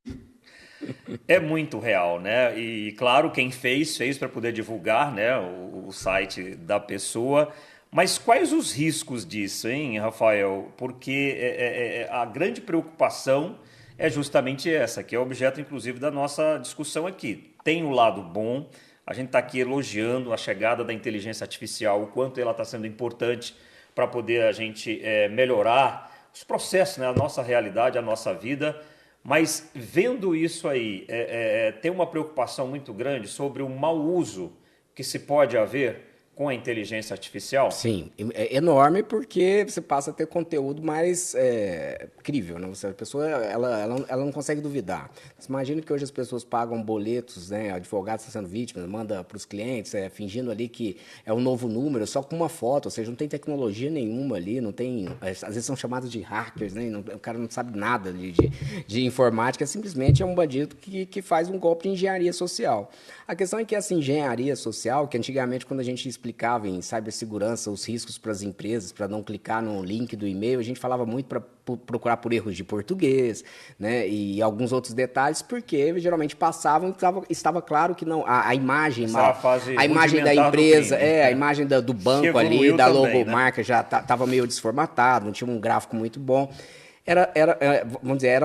É muito real, né? E claro, quem fez para poder divulgar, né, o site da pessoa. Mas quais os riscos disso, hein, Rafael? Porque a grande preocupação é justamente essa, que é objeto, inclusive, da nossa discussão aqui. Tem o lado bom, a gente está aqui elogiando a chegada da inteligência artificial, o quanto ela está sendo importante para poder a gente melhorar os processos, né, a nossa realidade, a nossa vida. Mas vendo isso aí, tem uma preocupação muito grande sobre o mau uso que se pode haver com a inteligência artificial? Sim, é enorme porque você passa a ter conteúdo mais crível, né? A pessoa ela não consegue duvidar. Você imagina que hoje as pessoas pagam boletos, né? Advogado está sendo vítima, manda para os clientes, fingindo ali que é um novo número, só com uma foto, ou seja, não tem tecnologia nenhuma ali, não tem, às vezes são chamados de hackers, né? O cara não sabe nada de informática, simplesmente é um bandido que faz um golpe de engenharia social. A questão é que essa engenharia social, que antigamente quando a gente explicava em cibersegurança os riscos para as empresas, para não clicar no link do e-mail, a gente falava muito para procurar por erros de português, né, e alguns outros detalhes, porque geralmente passavam e estava claro que não a imagem da empresa, a imagem do banco ali, da logomarca, né, já estava meio desformatada, não tinha um gráfico muito bom. Vamos dizer,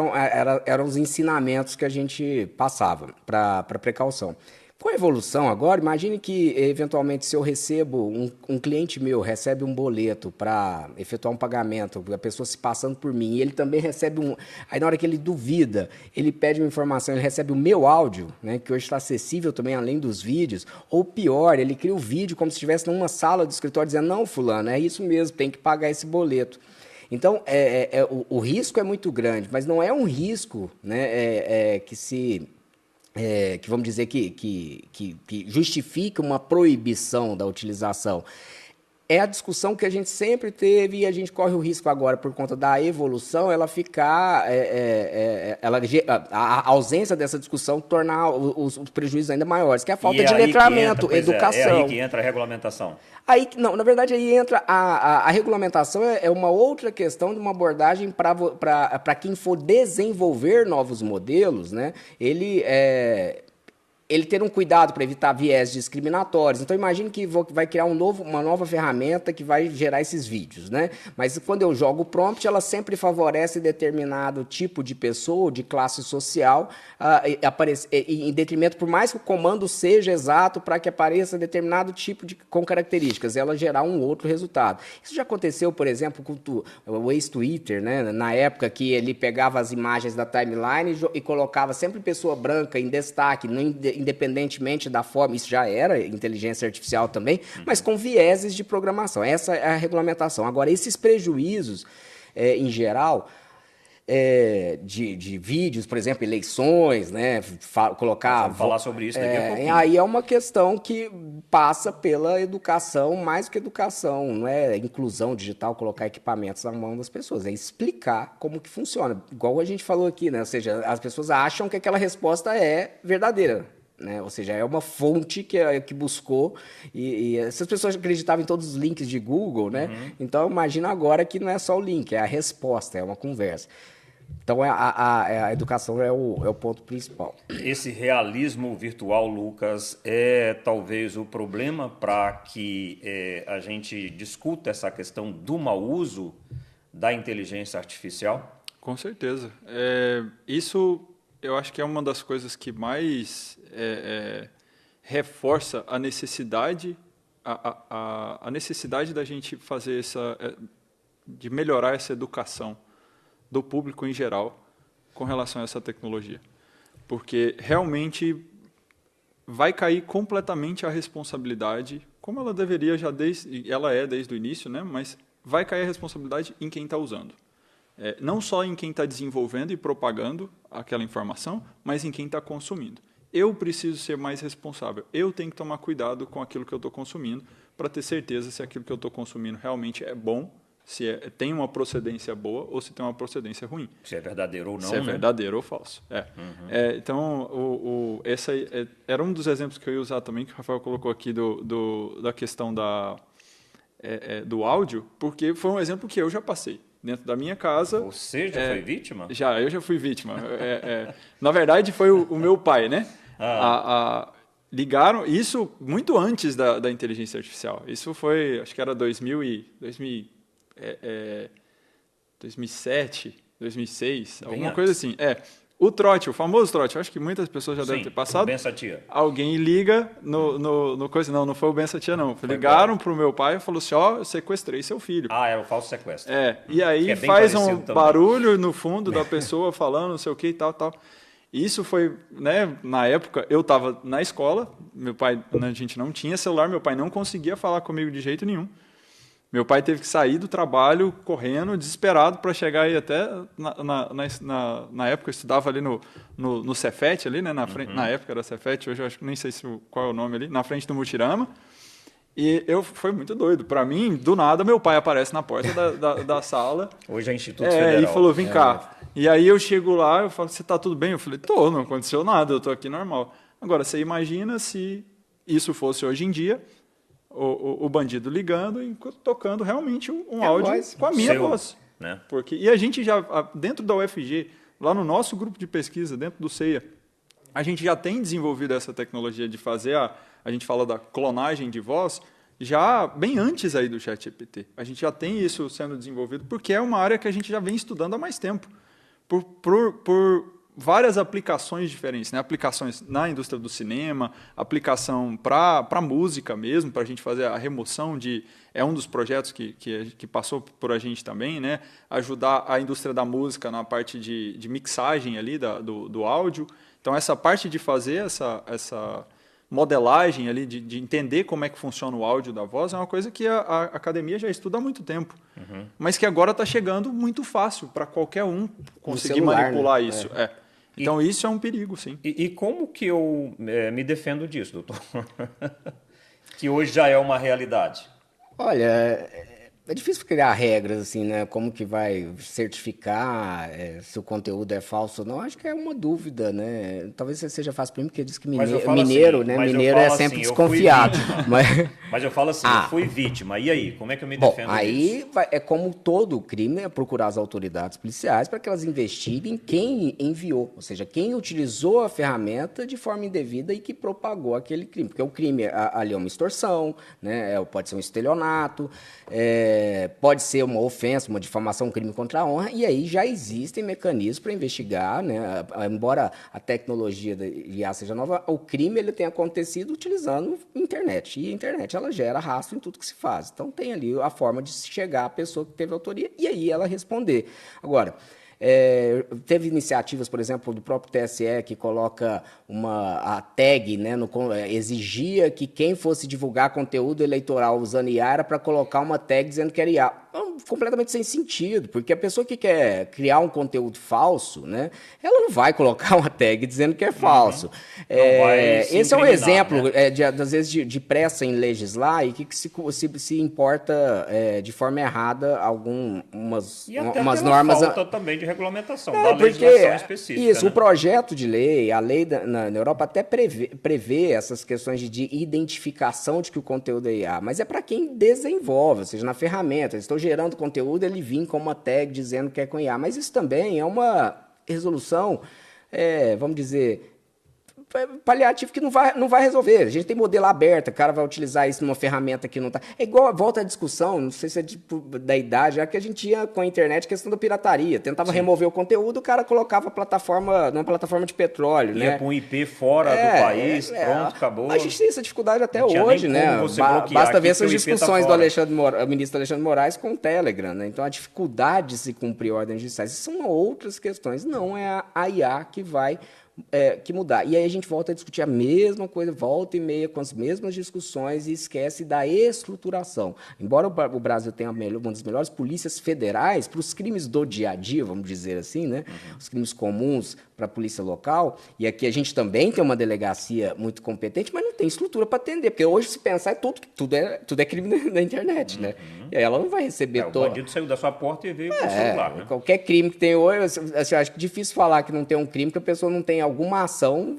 eram os ensinamentos que a gente passava para precaução. Com a evolução agora, imagine que, eventualmente, se eu recebo, um cliente meu recebe um boleto para efetuar um pagamento, a pessoa se passando por mim, e ele também recebe aí na hora que ele duvida, ele pede uma informação, ele recebe o meu áudio, né, que hoje está acessível também, além dos vídeos, ou pior, ele cria o vídeo como se estivesse numa sala do escritório dizendo, não, fulano, é isso mesmo, tem que pagar esse boleto. Então, o risco é muito grande, mas não é um risco, né, que vamos dizer que justifica uma proibição da utilização. É a discussão que a gente sempre teve e a gente corre o risco agora, por conta da evolução, ela ficar... a ausência dessa discussão tornar os prejuízos ainda maiores, que é a falta de letramento, educação. É aí que entra a regulamentação. Não, na verdade, aí entra a regulamentação, é uma outra questão de uma abordagem para quem for desenvolver novos modelos, né? Ele ter um cuidado para evitar viés discriminatórios. Então, imagine que vai criar uma nova ferramenta que vai gerar esses vídeos, né? Mas quando eu jogo o prompt, ela sempre favorece determinado tipo de pessoa ou de classe social, em detrimento, por mais que o comando seja exato para que apareça determinado tipo com características, ela gerar um outro resultado. Isso já aconteceu, por exemplo, com o ex-Twitter, né? Na época que ele pegava as imagens da timeline e colocava sempre pessoa branca em destaque, independentemente da forma, isso já era inteligência artificial também, mas com vieses de programação. Essa é a regulamentação. Agora, esses prejuízos, em geral, de vídeos, por exemplo, eleições, né, Vamos falar sobre isso daqui a pouquinho. Aí é uma questão que passa pela educação, mais que educação, não é inclusão digital, colocar equipamentos na mão das pessoas, é explicar como que funciona. Igual a gente falou aqui, né, ou seja, as pessoas acham que aquela resposta é verdadeira. Né? Ou seja, é uma fonte que buscou e essas pessoas acreditavam em todos os links de Google, né? Então, imagina agora que não é só o link, é a resposta, é uma conversa. Então, a educação é o ponto principal. Esse realismo virtual, Lucas, é talvez o problema para que a gente discuta essa questão do mau uso da inteligência artificial? Com certeza. Isso... eu acho que é uma das coisas que mais reforça a necessidade, a necessidade da gente fazer de melhorar essa educação do público em geral com relação a essa tecnologia. Porque realmente vai cair completamente a responsabilidade, como ela deveria ela é desde o início, né? Mas vai cair a responsabilidade em quem está usando. Não só em quem está desenvolvendo e propagando aquela informação, mas em quem está consumindo. Eu preciso ser mais responsável. Eu tenho que tomar cuidado com aquilo que eu estou consumindo para ter certeza se aquilo que eu estou consumindo realmente é bom, se tem uma procedência boa ou se tem uma procedência ruim. Se é verdadeiro ou não. Se é verdadeiro ou falso. Então, esse era um dos exemplos que eu ia usar também, que o Rafael colocou aqui da questão do áudio, porque foi um exemplo que eu já passei. Dentro da minha casa... Você já foi vítima? Eu já fui vítima. Na verdade, foi o meu pai, né? Ligaram, isso muito antes da inteligência artificial. Isso foi, acho que era 2007, 2006, alguma coisa assim. O trote, o famoso trote, acho que muitas pessoas já devem ter passado. O Ben Satia. Alguém liga no coisa, não foi o Ben Satia, não. Ligaram para o meu pai e falou assim, eu sequestrei seu filho. Era o falso sequestro. E aí faz um barulho no fundo da pessoa falando não sei o que e tal. E isso foi, né, na época, eu estava na escola, meu pai, a gente não tinha celular, meu pai não conseguia falar comigo de jeito nenhum. Meu pai teve que sair do trabalho correndo, desesperado, para chegar aí até, na época eu estudava ali no Cefet, ali, né, na época era Cefet, hoje eu acho que nem sei qual é o nome ali, na frente do Mutirama. E foi muito doido. Para mim, do nada, meu pai aparece na porta da sala. Hoje é Instituto Federal. E falou, vem cá. E aí eu chego lá, eu falo, você tá tudo bem? Eu falei, não aconteceu nada, eu tô aqui normal. Agora, você imagina se isso fosse hoje em dia, o bandido ligando e tocando realmente um áudio com a minha voz. Né? E a gente já, dentro da UFG, lá no nosso grupo de pesquisa, dentro do CEIA, a gente já tem desenvolvido essa tecnologia de fazer a gente fala da clonagem de voz, já bem antes aí do ChatGPT. A gente já tem isso sendo desenvolvido, porque é uma área que a gente já vem estudando há mais tempo. Por várias aplicações diferentes, né? Aplicações na indústria do cinema, aplicação para música mesmo, para a gente fazer a remoção de... É um dos projetos que passou por a gente também, né? Ajudar a indústria da música na parte de mixagem ali do áudio. Então, essa parte de fazer essa modelagem ali, de entender como é que funciona o áudio da voz, é uma coisa que a academia já estuda há muito tempo, mas que agora está chegando muito fácil para qualquer um conseguir celular, manipular né? isso. Então, isso é um perigo, sim. E como que eu me defendo disso, doutor? Que hoje já é uma realidade. Olha, é difícil criar regras, assim, né? Como que vai certificar se o conteúdo é falso ou não? Acho que é uma dúvida, né? Talvez seja fácil para mim, porque diz que mineiro, né? Mineiro é sempre desconfiado. Mas eu falo assim, eu fui vítima. E aí, como é que eu me defendo disso? Aí é como todo crime, é procurar as autoridades policiais para que elas investiguem quem enviou, ou seja, quem utilizou a ferramenta de forma indevida e que propagou aquele crime. Porque o crime ali é uma extorsão, né? Pode ser um estelionato, pode ser uma ofensa, uma difamação, um crime contra a honra, e aí já existem mecanismos para investigar, né? Embora a tecnologia da IA seja nova, o crime ele tem acontecido utilizando internet, e a internet ela gera rastro em tudo que se faz. Então tem ali a forma de chegar à pessoa que teve autoria e aí ela responder. Agora, teve iniciativas, por exemplo, do próprio TSE que coloca a tag, né, exigia que quem fosse divulgar conteúdo eleitoral usando IA era para colocar uma tag dizendo que era IA. Completamente sem sentido, porque a pessoa que quer criar um conteúdo falso, né, ela não vai colocar uma tag dizendo que é falso. Esse é um exemplo, né? Às vezes, de pressa em legislar e que se importa de forma errada umas normas... falta também de regulamentação da legislação específica. Isso, né? O projeto de lei, a lei na Europa até prevê essas questões de identificação de que o conteúdo é IA, mas é para quem desenvolve, ou seja, na ferramenta. Eles estão gerando conteúdo, ele vem com uma tag dizendo que é com IA, mas isso também é uma resolução, vamos dizer, paliativo que não vai resolver. A gente tem modelo aberto, o cara vai utilizar isso numa ferramenta que não está... É igual, volta à discussão, não sei se é da idade, já que a gente tinha com a internet a questão da pirataria. Tentava remover o conteúdo, o cara colocava numa plataforma de petróleo. Ia para um IP fora do país, pronto, acabou. A gente tem essa dificuldade até hoje, né? Basta ver essas discussões do ministro Alexandre Moraes com o Telegram, né? Então a dificuldade de se cumprir ordens judiciais, isso são outras questões, não é a IA que vai que mudar. E aí a gente volta a discutir a mesma coisa, volta e meia com as mesmas discussões e esquece da estruturação. Embora o Brasil tenha uma das melhores polícias federais para os crimes do dia a dia, vamos dizer assim, né? Os crimes comuns para a polícia local, e aqui a gente também tem uma delegacia muito competente, mas não tem estrutura para atender, porque hoje, se pensar, tudo é crime na internet, né? E aí ela não vai receber O bandido saiu da sua porta e veio com o celular, né? Qualquer crime que tem hoje, assim, eu acho difícil falar que não tem um crime que a pessoa não tem alguma ação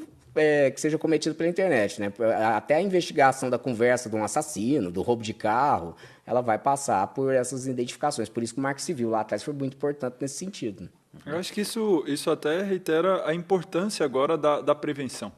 que seja cometida pela internet, né? Até a investigação da conversa de um assassino, do roubo de carro, ela vai passar por essas identificações. Por isso que o Marco Civil lá atrás foi muito importante nesse sentido. Eu acho que isso até reitera a importância agora da prevenção.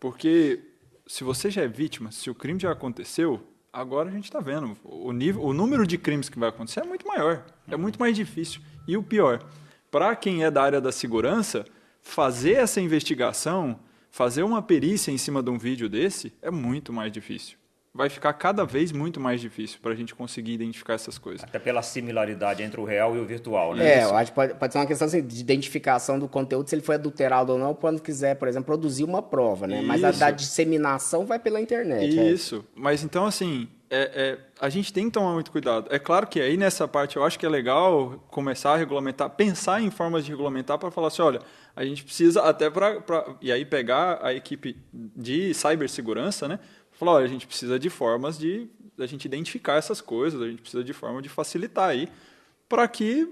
Porque se você já é vítima, se o crime já aconteceu, agora a gente está vendo. O número de crimes que vai acontecer é muito maior, é muito mais difícil. E o pior, para quem é da área da segurança, fazer essa investigação, fazer uma perícia em cima de um vídeo desse é muito mais difícil. vai ficar cada vez muito mais difícil para a gente conseguir identificar essas coisas. Até pela similaridade entre o real e o virtual, né? Eu acho que pode ser uma questão assim, de identificação do conteúdo, se ele foi adulterado ou não, quando quiser, por exemplo, produzir uma prova, né? Mas a da disseminação vai pela internet. Isso. Mas então, assim, a gente tem que tomar muito cuidado. É claro que aí nessa parte eu acho que é legal começar a regulamentar, pensar em formas de regulamentar para falar assim, olha, a gente precisa até e aí pegar a equipe de cibersegurança, né? Falar, olha, a gente precisa de formas de a gente identificar essas coisas, a gente precisa de forma de facilitar aí, para que,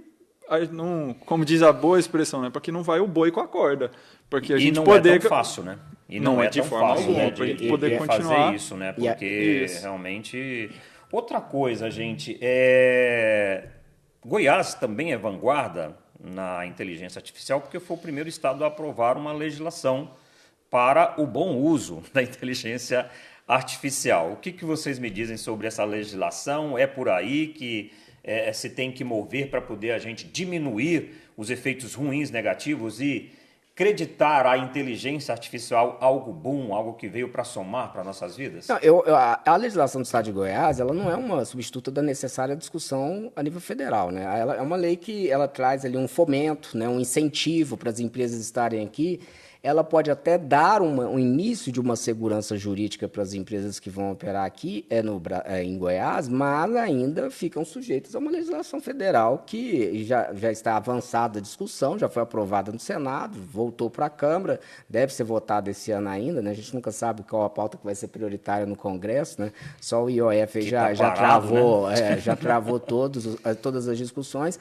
não, como diz a boa expressão, né, para que não vai o boi com a corda. Porque a gente não poder... é tão fácil, né? E não é de tão forma fácil, alguma, né, para a gente de poder continuar. fazer isso, né? Porque realmente... Outra coisa, gente, Goiás também é vanguarda na inteligência artificial, porque foi o primeiro estado a aprovar uma legislação para o bom uso da inteligência artificial. O que vocês me dizem sobre essa legislação? É por aí que se tem que mover para poder a gente diminuir os efeitos ruins, negativos e acreditar a inteligência artificial algo bom, algo que veio para somar para nossas vidas? Não, a legislação do Estado de Goiás, ela não é uma substituta da necessária discussão a nível federal, né? Ela é uma lei que ela traz ali um fomento, né, um incentivo para as empresas estarem aqui. Ela pode até dar um início de uma segurança jurídica para as empresas que vão operar aqui em Goiás, mas ainda ficam sujeitas a uma legislação federal que já está avançada a discussão, já foi aprovada no Senado, voltou para a Câmara, deve ser votada esse ano ainda, né? A gente nunca sabe qual a pauta que vai ser prioritária no Congresso, né? Só o IOF já travou, né? Já travou todas as discussões.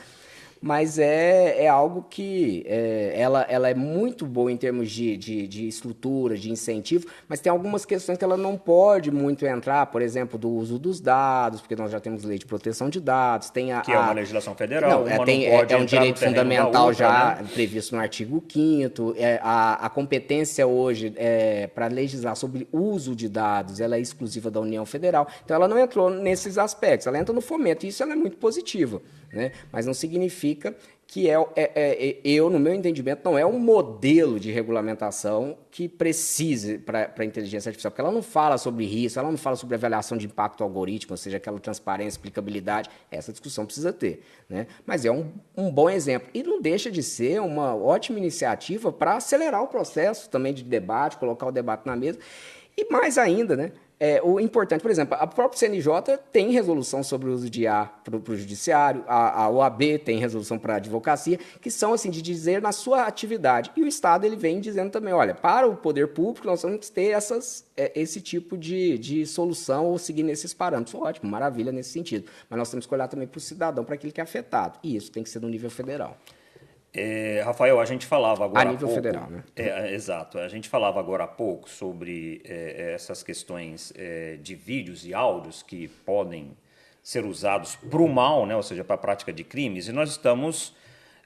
Mas é algo que ela é muito boa em termos de estrutura, de incentivo, mas tem algumas questões que ela não pode muito entrar, por exemplo, do uso dos dados, porque nós já temos lei de proteção de dados, tem que é uma legislação federal, é um direito fundamental já previsto no artigo 5º, a competência hoje para legislar sobre uso de dados, ela é exclusiva da União Federal, então ela não entrou nesses aspectos, ela entra no fomento, e isso ela é muito positiva, né? Mas não significa que no meu entendimento, não é um modelo de regulamentação que precise para a inteligência artificial, porque ela não fala sobre risco, ela não fala sobre avaliação de impacto do algoritmo, ou seja, aquela transparência, explicabilidade, essa discussão precisa ter, né? Mas é um bom exemplo. E não deixa de ser uma ótima iniciativa para acelerar o processo também de debate, colocar o debate na mesa. E mais ainda, né? O importante, por exemplo, a própria CNJ tem resolução sobre o uso de IA para o judiciário, a OAB tem resolução para a advocacia, que são assim de dizer na sua atividade. E o Estado ele vem dizendo também, olha, para o poder público nós temos que ter esse tipo de solução ou seguir nesses parâmetros. Ótimo, maravilha nesse sentido. Mas nós temos que olhar também para o cidadão, para aquele que é afetado. E isso tem que ser no nível federal. Rafael, a gente falava agora a nível federal, né? Exato. A gente falava agora há pouco sobre essas questões de vídeos e áudios que podem ser usados para o mal, né? Ou seja, para a prática de crimes, e nós estamos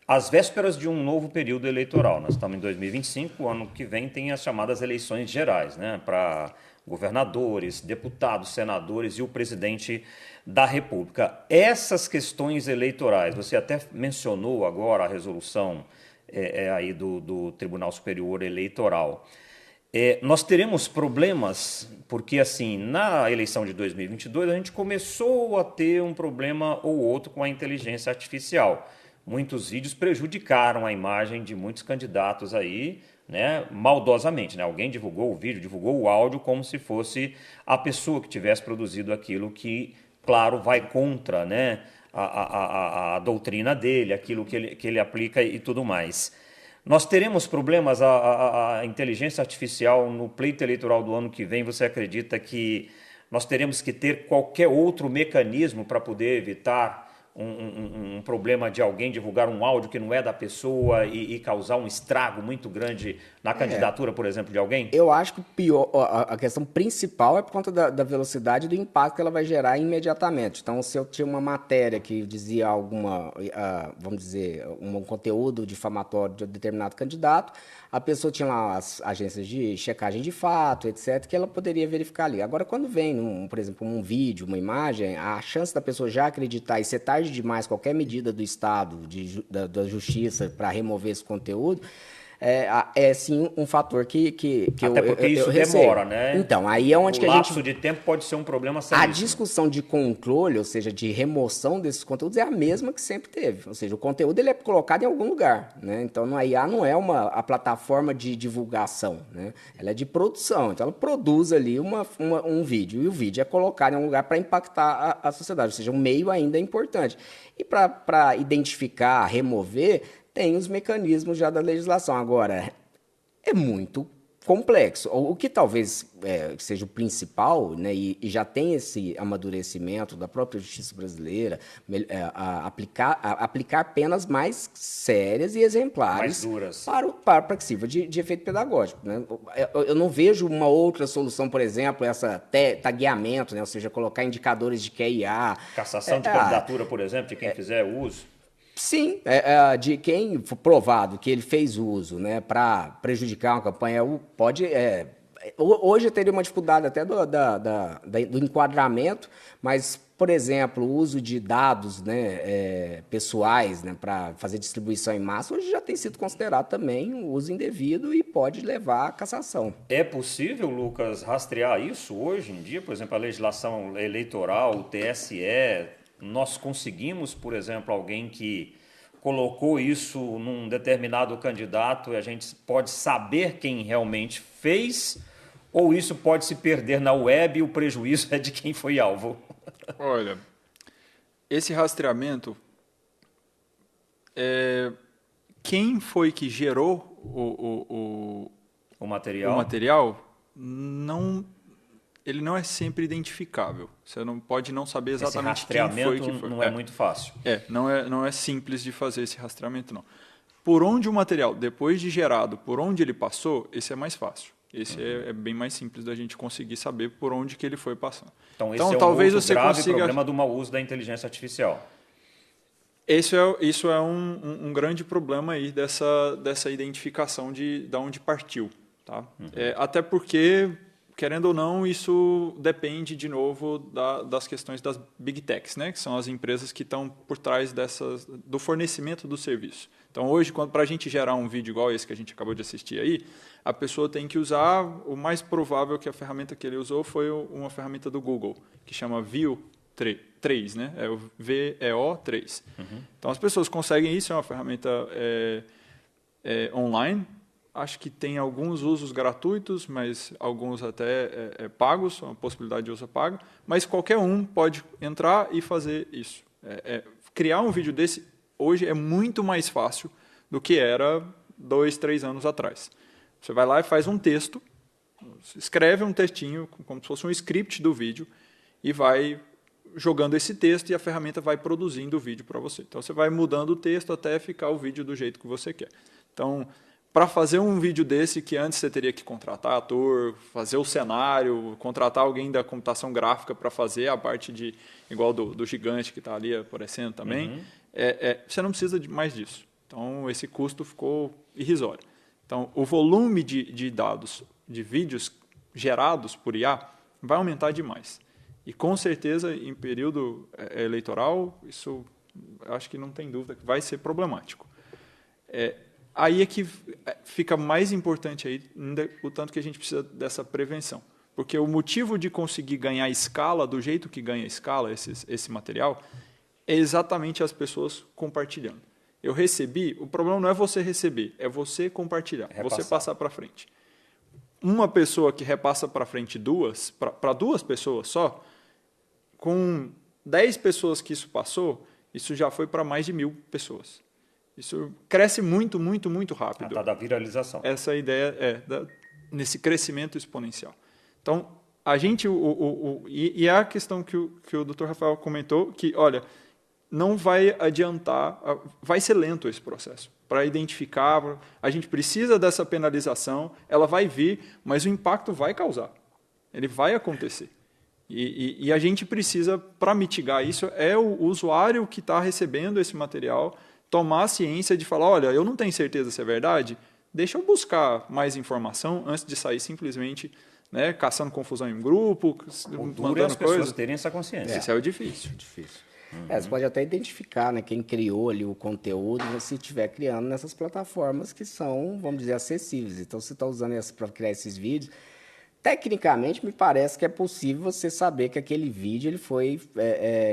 às vésperas de um novo período eleitoral. Nós estamos em 2025, o ano que vem tem as chamadas eleições gerais, né? Para governadores, deputados, senadores e o presidente da República. Essas questões eleitorais, você até mencionou agora a resolução aí do Tribunal Superior Eleitoral. Nós teremos problemas, porque assim, na eleição de 2022 a gente começou a ter um problema ou outro com a inteligência artificial. Muitos vídeos prejudicaram a imagem de muitos candidatos aí, né, maldosamente, né? Alguém divulgou o vídeo, divulgou o áudio como se fosse a pessoa que tivesse produzido aquilo que, claro, vai contra, né, a doutrina dele, aquilo que ele aplica e tudo mais. Nós teremos problemas, a inteligência artificial no pleito eleitoral do ano que vem, você acredita que nós teremos que ter qualquer outro mecanismo para poder evitar um problema de alguém divulgar um áudio que não é da pessoa e causar um estrago muito grande na candidatura, por exemplo, de alguém? Eu acho que a questão principal é por conta da velocidade e do impacto que ela vai gerar imediatamente. Então, se eu tinha uma matéria que dizia vamos dizer, um conteúdo difamatório de determinado candidato, a pessoa tinha lá as agências de checagem de fato, etc., que ela poderia verificar ali. Agora, quando vem, por exemplo, um vídeo, uma imagem, a chance da pessoa já acreditar e ser tarde demais qualquer medida do Estado, da Justiça, para remover esse conteúdo, é sim um fator que Até porque isso recebo. demora, né? Então, aí é onde que a gente... O lapso de tempo pode ser um problema A seríssimo. discussão de controle, ou seja, de remoção desses conteúdos, é a mesma que sempre teve. Ou seja, o conteúdo ele é colocado em algum lugar, né? Então, a IA não é a plataforma de divulgação, né? Ela é de produção. Então, ela produz ali um vídeo, e o vídeo é colocado em um lugar para impactar a sociedade. Ou seja, o meio ainda é importante. E para identificar, remover, tem os mecanismos já da legislação. Agora, é muito complexo. O que talvez seja o principal, né, e já tem esse amadurecimento da própria justiça brasileira, aplicar penas mais sérias e exemplares mais duras para que sirva de efeito pedagógico. Né? Eu não vejo uma outra solução, por exemplo, essa tagueamento, né, ou seja, colocar indicadores de QIA. Cassação de candidatura, por exemplo, de quem fizer uso. Sim, de quem for provado que ele fez uso, né, para prejudicar uma campanha, pode... hoje eu teria uma dificuldade até do enquadramento, mas, por exemplo, o uso de dados, né, pessoais, né, para fazer distribuição em massa, hoje já tem sido considerado também um uso indevido e pode levar à cassação. É possível, Lucas, rastrear isso hoje em dia? Por exemplo, a legislação eleitoral, o TSE... Nós conseguimos, por exemplo, alguém que colocou isso num determinado candidato e a gente pode saber quem realmente fez, ou isso pode se perder na web e o prejuízo é de quem foi alvo? Olha, esse rastreamento, quem foi que gerou o material? O material ele não é sempre identificável. Você não pode não saber exatamente quem foi que foi. Não é muito fácil. Não é simples de fazer esse rastreamento, não. Por onde o material, depois de gerado, por onde ele passou, esse é mais fácil. Esse é bem mais simples da gente conseguir saber por onde que ele foi passando. Então esse é talvez um outro você grave consiga... problema do mau uso da inteligência artificial. Isso é um grande problema aí dessa identificação de onde partiu. Tá? Até porque... Querendo ou não, isso depende, de novo, das questões das Big Techs, né? Que são as empresas que estão por trás do fornecimento do serviço. Então, hoje, para a gente gerar um vídeo igual esse que a gente acabou de assistir aí, a pessoa tem que usar, o mais provável que a ferramenta que ele usou foi uma ferramenta do Google, que chama Veo 3, né? É o VEO3. Então, as pessoas conseguem isso, é uma ferramenta online. Acho que tem alguns usos gratuitos, mas alguns até pagos, uma possibilidade de uso pago. Mas qualquer um pode entrar e fazer isso. Criar um vídeo desse hoje é muito mais fácil do que era 2, 3 anos atrás. Você vai lá e faz um texto, escreve um textinho, como se fosse um script do vídeo, e vai jogando esse texto e a ferramenta vai produzindo o vídeo para você. Então, você vai mudando o texto até ficar o vídeo do jeito que você quer. Então... Para fazer um vídeo desse, que antes você teria que contratar ator, fazer o cenário, contratar alguém da computação gráfica para fazer a parte igual do gigante que está ali aparecendo também, você não precisa mais disso. Então, esse custo ficou irrisório. Então, o volume de dados, de vídeos gerados por IA, vai aumentar demais. E, com certeza, em período eleitoral, isso acho que não tem dúvida que vai ser problemático. Aí é que fica mais importante ainda o tanto que a gente precisa dessa prevenção. Porque o motivo de conseguir ganhar escala do jeito que ganha escala esse material é exatamente as pessoas compartilhando. Eu recebi, o problema não é você receber, é você compartilhar, você passar para frente. Uma pessoa que repassa para frente para duas pessoas só, com 10 pessoas que isso passou, isso já foi para mais de 1.000 pessoas. Isso cresce muito, muito, muito rápido. Da viralização. Essa ideia nesse crescimento exponencial. Então, a gente... E é a questão que o Dr. Rafael comentou, que, olha, não vai adiantar, vai ser lento esse processo. Para identificar, a gente precisa dessa penalização, ela vai vir, mas o impacto vai causar. Ele vai acontecer. E a gente precisa, para mitigar isso, o usuário que está recebendo esse material tomar a ciência de falar, olha, eu não tenho certeza se é verdade, deixa eu buscar mais informação antes de sair simplesmente, né, caçando confusão em grupo, mandando as pessoas terem essa consciência. Esse é o difícil. Você pode até identificar, né, quem criou ali o conteúdo, se estiver criando nessas plataformas que são, vamos dizer, acessíveis. Então, você está usando essa para criar esses vídeos. Tecnicamente, me parece que é possível você saber que aquele vídeo ele foi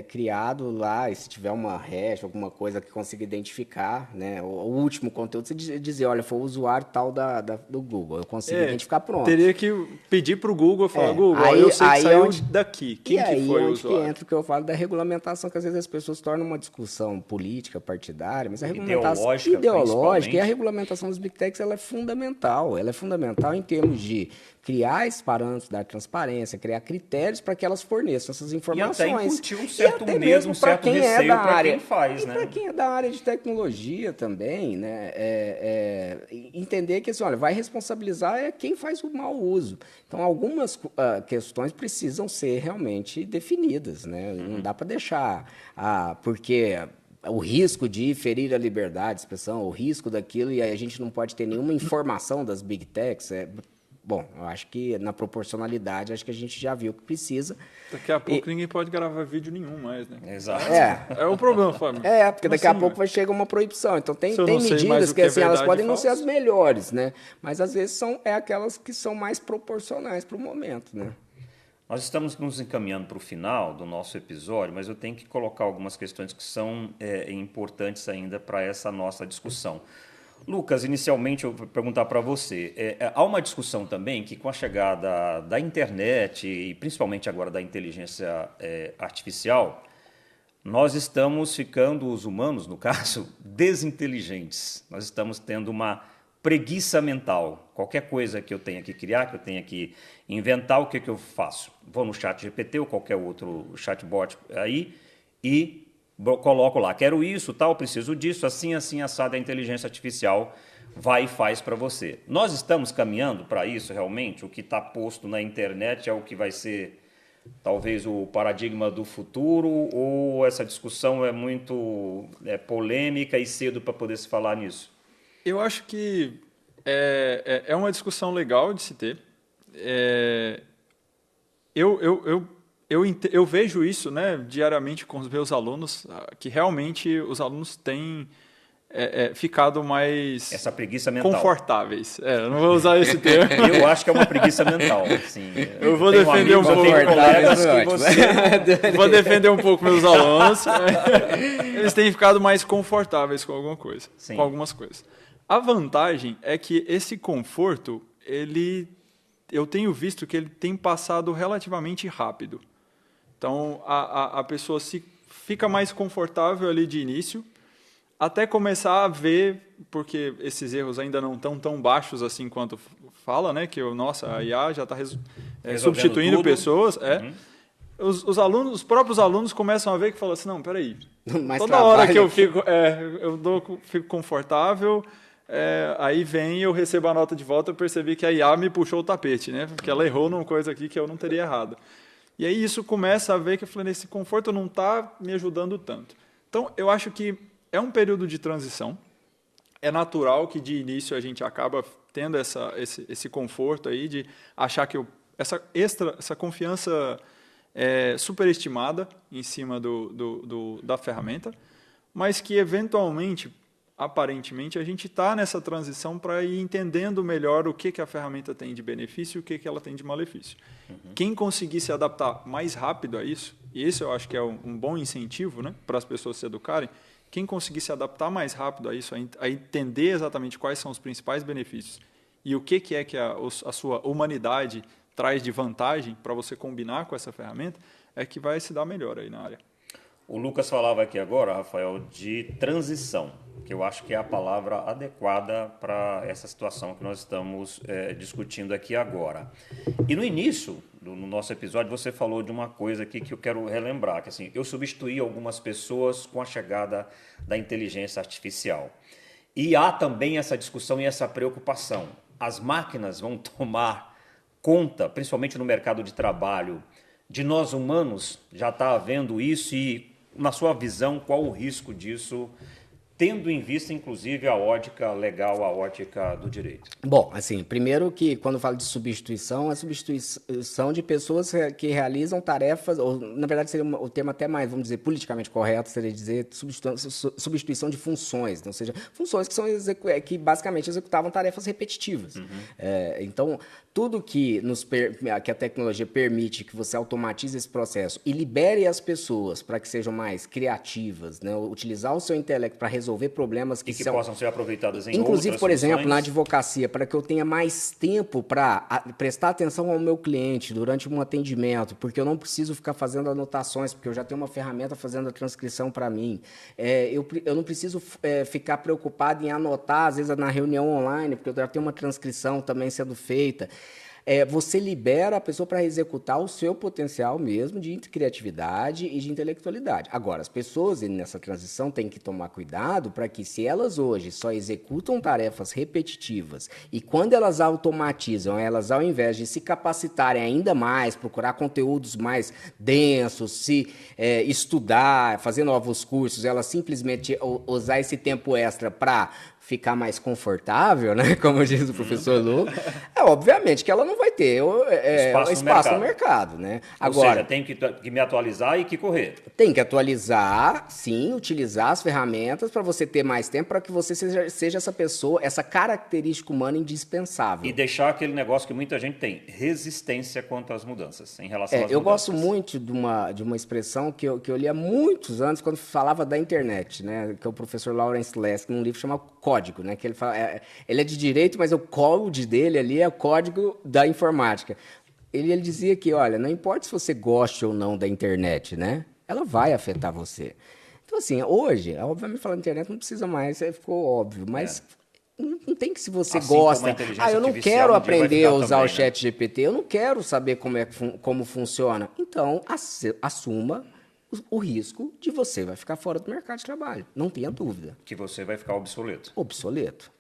criado lá, e se tiver uma hash, alguma coisa que consiga identificar, né, o último conteúdo, você dizer, olha, foi o usuário tal do Google, eu consigo identificar, pronto. Teria que pedir para o Google, falar, Google, eu sei que saiu daqui, quem que foi o usuário? Que entra o que eu falo da regulamentação, que às vezes as pessoas tornam uma discussão política, partidária, mas a regulamentação ideológica e a regulamentação dos Big Techs, ela é fundamental em termos de criar esses parâmetros da transparência, criar critérios para que elas forneçam essas informações. E até incutir um certo medo, um certo receio para quem faz, né? Para quem é da área de tecnologia também, né? Entender que, assim, olha, vai responsabilizar quem faz o mau uso. Então, algumas questões precisam ser realmente definidas, né? Não dá para deixar, porque o risco de ferir a liberdade de expressão, o risco daquilo, e aí a gente não pode ter nenhuma informação das Big Techs, bom, eu acho que na proporcionalidade, acho que a gente já viu que precisa. Daqui a pouco ninguém pode gravar vídeo nenhum mais, né? Exato. É um problema, Fábio. Porque daqui a pouco vai chegar uma proibição. Então, tem medidas que assim, elas podem não ser as melhores, né? Mas, às vezes, são aquelas que são mais proporcionais para o momento, né? Nós estamos nos encaminhando para o final do nosso episódio, mas eu tenho que colocar algumas questões que são importantes ainda para essa nossa discussão. Lucas, inicialmente eu vou perguntar para você, há uma discussão também que com a chegada da internet e principalmente agora da inteligência artificial, nós estamos ficando, os humanos no caso, desinteligentes. Nós estamos tendo uma preguiça mental. Qualquer coisa que eu tenha que criar, que eu tenha que inventar, o que eu faço? Vou no chat GPT ou qualquer outro chatbot aí e coloco lá, quero isso, tal, preciso disso, assim, assado, a inteligência artificial vai e faz para você. Nós estamos caminhando para isso realmente? O que está posto na internet é o que vai ser talvez o paradigma do futuro, ou essa discussão é muito polêmica e cedo para poder se falar nisso? Eu acho que é uma discussão legal de se ter. Eu vejo isso, né, diariamente com os meus alunos, que realmente os alunos têm ficado mais essa preguiça mental, confortáveis. Eu não vou usar esse termo. Eu acho que é uma preguiça mental. Assim, eu vou defender um pouco vou defender um pouco meus alunos. Eles têm ficado mais confortáveis com alguma coisa, sim, com algumas coisas. A vantagem é que esse conforto, eu tenho visto que ele tem passado relativamente rápido. Então, a pessoa fica mais confortável ali de início, até começar a ver, porque esses erros ainda não estão tão baixos assim quanto fala, né? Que a IA já está substituindo tudo. Pessoas. Os próprios alunos começam a ver que falam assim, não, peraí, toda hora que eu fico confortável, aí eu recebo a nota de volta, eu percebi que a IA me puxou o tapete, né? Porque ela errou numa coisa aqui que eu não teria errado. E aí isso começa a ver que eu falei, esse conforto não está me ajudando tanto. Então, eu acho que é um período de transição. É natural que de início a gente acaba tendo esse conforto aí de achar que essa confiança superestimada em cima da ferramenta, mas que eventualmente, aparentemente, a gente está nessa transição para ir entendendo melhor o que a ferramenta tem de benefício e o que ela tem de malefício. Quem conseguir se adaptar mais rápido a isso, e esse eu acho que é um bom incentivo, né, para as pessoas se educarem, quem conseguir se adaptar mais rápido a isso, a entender exatamente quais são os principais benefícios e o que a sua humanidade traz de vantagem para você combinar com essa ferramenta, é que vai se dar melhor aí na área. O Lucas falava aqui agora, Rafael, de transição, que eu acho que é a palavra adequada para essa situação que nós estamos discutindo aqui agora. E no início do nosso episódio, você falou de uma coisa aqui que eu quero relembrar, que assim, eu substituí algumas pessoas com a chegada da inteligência artificial. E há também essa discussão e essa preocupação. As máquinas vão tomar conta, principalmente no mercado de trabalho, de nós humanos? Já está havendo isso e, na sua visão, qual o risco disso tendo em vista, inclusive, a ótica legal, a ótica do direito? Bom, assim, primeiro que quando eu falo de substituição, é substituição de pessoas que realizam tarefas, ou na verdade seria o termo até mais, vamos dizer, politicamente correto, seria dizer substituição de funções, ou seja, funções que, que basicamente executavam tarefas repetitivas. Então, tudo que a tecnologia permite que você automatize esse processo e libere as pessoas para que sejam mais criativas, né, utilizar o seu intelecto para resolver problemas que possam ser aproveitadas em inclusive, outras por exemplo, funções. na advocacia, para que eu tenha mais tempo para prestar atenção ao meu cliente durante um atendimento, porque eu não preciso ficar fazendo anotações, porque eu já tenho uma ferramenta fazendo a transcrição para mim. Eu não preciso ficar preocupado em anotar, às vezes, na reunião online, porque eu já tenho uma transcrição também sendo feita. Você libera a pessoa para executar o seu potencial mesmo de criatividade e de intelectualidade. Agora, as pessoas nessa transição têm que tomar cuidado para que, se elas hoje só executam tarefas repetitivas e quando elas automatizam, elas, ao invés de se capacitarem ainda mais, procurar conteúdos mais densos, estudar, fazer novos cursos, elas simplesmente usar esse tempo extra para ficar mais confortável, né? Como diz o professor Lu, obviamente que ela não vai ter espaço no mercado, né? Agora, ou seja, tem que me atualizar e que correr. Tem que atualizar, sim, utilizar as ferramentas para você ter mais tempo, para que você seja essa pessoa, essa característica humana indispensável. E deixar aquele negócio que muita gente tem, resistência quanto às mudanças, em relação às mudanças. Eu gosto muito de uma expressão que eu li há muitos anos, quando falava da internet, né? Que é o professor Lawrence Lessig, num livro chamado Código, né? Que ele fala, ele é de direito, mas o código dele ali é o código da informática. Ele dizia que, olha, não importa se você gosta ou não da internet, né? Ela vai afetar você. Então, assim, hoje, obviamente, falar da internet não precisa mais, ficou óbvio, mas não tem que, se você assim gosta, eu não quero um aprender a usar também, o chat GPT, eu não quero saber como funciona. Então, assuma o risco de você vai ficar fora do mercado de trabalho. Não tenha dúvida. Que você vai ficar obsoleto. Obsoleto.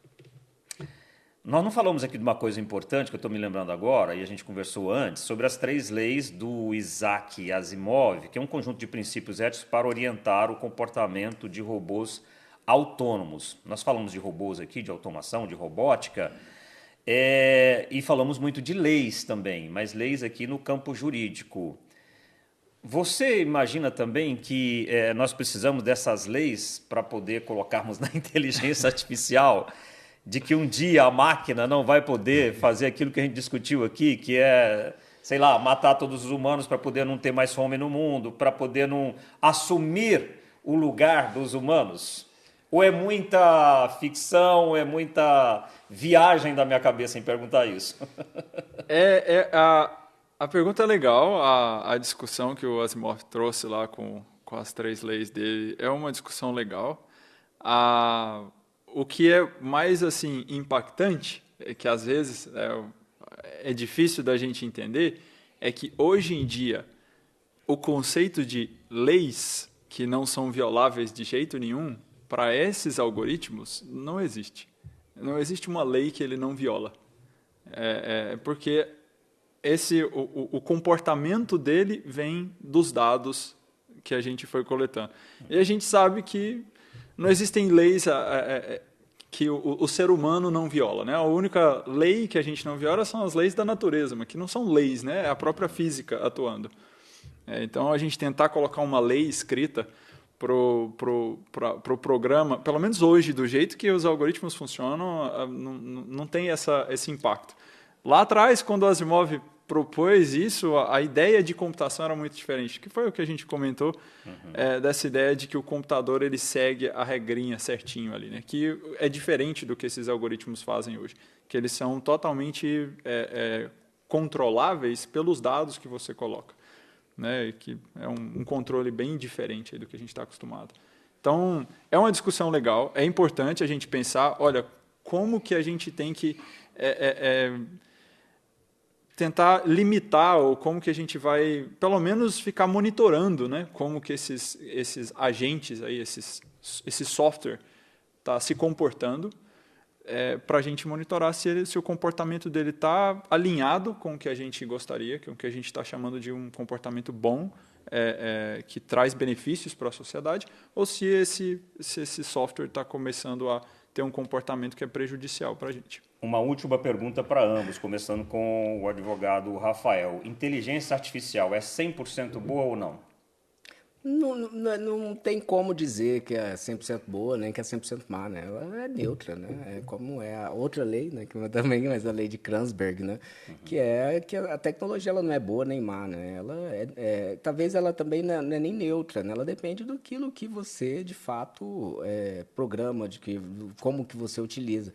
Nós não falamos aqui de uma coisa importante que eu estou me lembrando agora, e a gente conversou antes, sobre as 3 leis do Isaac Asimov, que é um conjunto de princípios éticos para orientar o comportamento de robôs autônomos. Nós falamos de robôs aqui, de automação, de robótica, e falamos muito de leis também, mas leis aqui no campo jurídico. Você imagina também que nós precisamos dessas leis para poder colocarmos na inteligência artificial, de que um dia a máquina não vai poder fazer aquilo que a gente discutiu aqui, que é, sei lá, matar todos os humanos para poder não ter mais fome no mundo, para poder não assumir o lugar dos humanos? Ou é muita ficção, é muita viagem da minha cabeça em perguntar isso? A pergunta é legal, a discussão que o Asimov trouxe lá com as 3 leis dele é uma discussão legal. O que é mais assim impactante, que às vezes é difícil da gente entender, é que hoje em dia o conceito de leis que não são violáveis de jeito nenhum, para esses algoritmos, não existe. Não existe uma lei que ele não viola. Porque o comportamento dele vem dos dados que a gente foi coletando. E a gente sabe que não existem leis que o ser humano não viola, né? A única lei que a gente não viola são as leis da natureza, mas que não são leis, né? É a própria física atuando. Então, a gente tentar colocar uma lei escrita pro programa, pelo menos hoje, do jeito que os algoritmos funcionam, não tem esse impacto. Lá atrás, quando o Asimov propôs isso, a ideia de computação era muito diferente, que foi o que a gente comentou, dessa ideia de que o computador ele segue a regrinha certinho ali, né? Que é diferente do que esses algoritmos fazem hoje, que eles são totalmente controláveis pelos dados que você coloca, né? Que é um controle bem diferente aí do que a gente está acostumado. Então, é uma discussão legal, é importante a gente pensar, olha, como que a gente tem que tentar limitar, ou como que a gente vai, pelo menos, ficar monitorando, né? Como que esses agentes, aí, esse software está se comportando, para a gente monitorar se o comportamento dele está alinhado com o que a gente gostaria, com o que a gente está chamando de um comportamento bom, que traz benefícios para a sociedade, ou se esse software está começando a ter um comportamento que é prejudicial para a gente. Uma última pergunta para ambos, começando com o advogado Rafael. Inteligência artificial é 100% boa ou não? Não tem como dizer que é 100% boa, nem que é 100% má, né? Ela é neutra, né? É como é a outra lei, né? Que também, mas a lei de Kranzberg, né? Que é que a tecnologia ela não é boa nem má, né? Ela talvez ela também não é nem neutra, né? Ela depende daquilo que você, de fato, programa, como que você utiliza.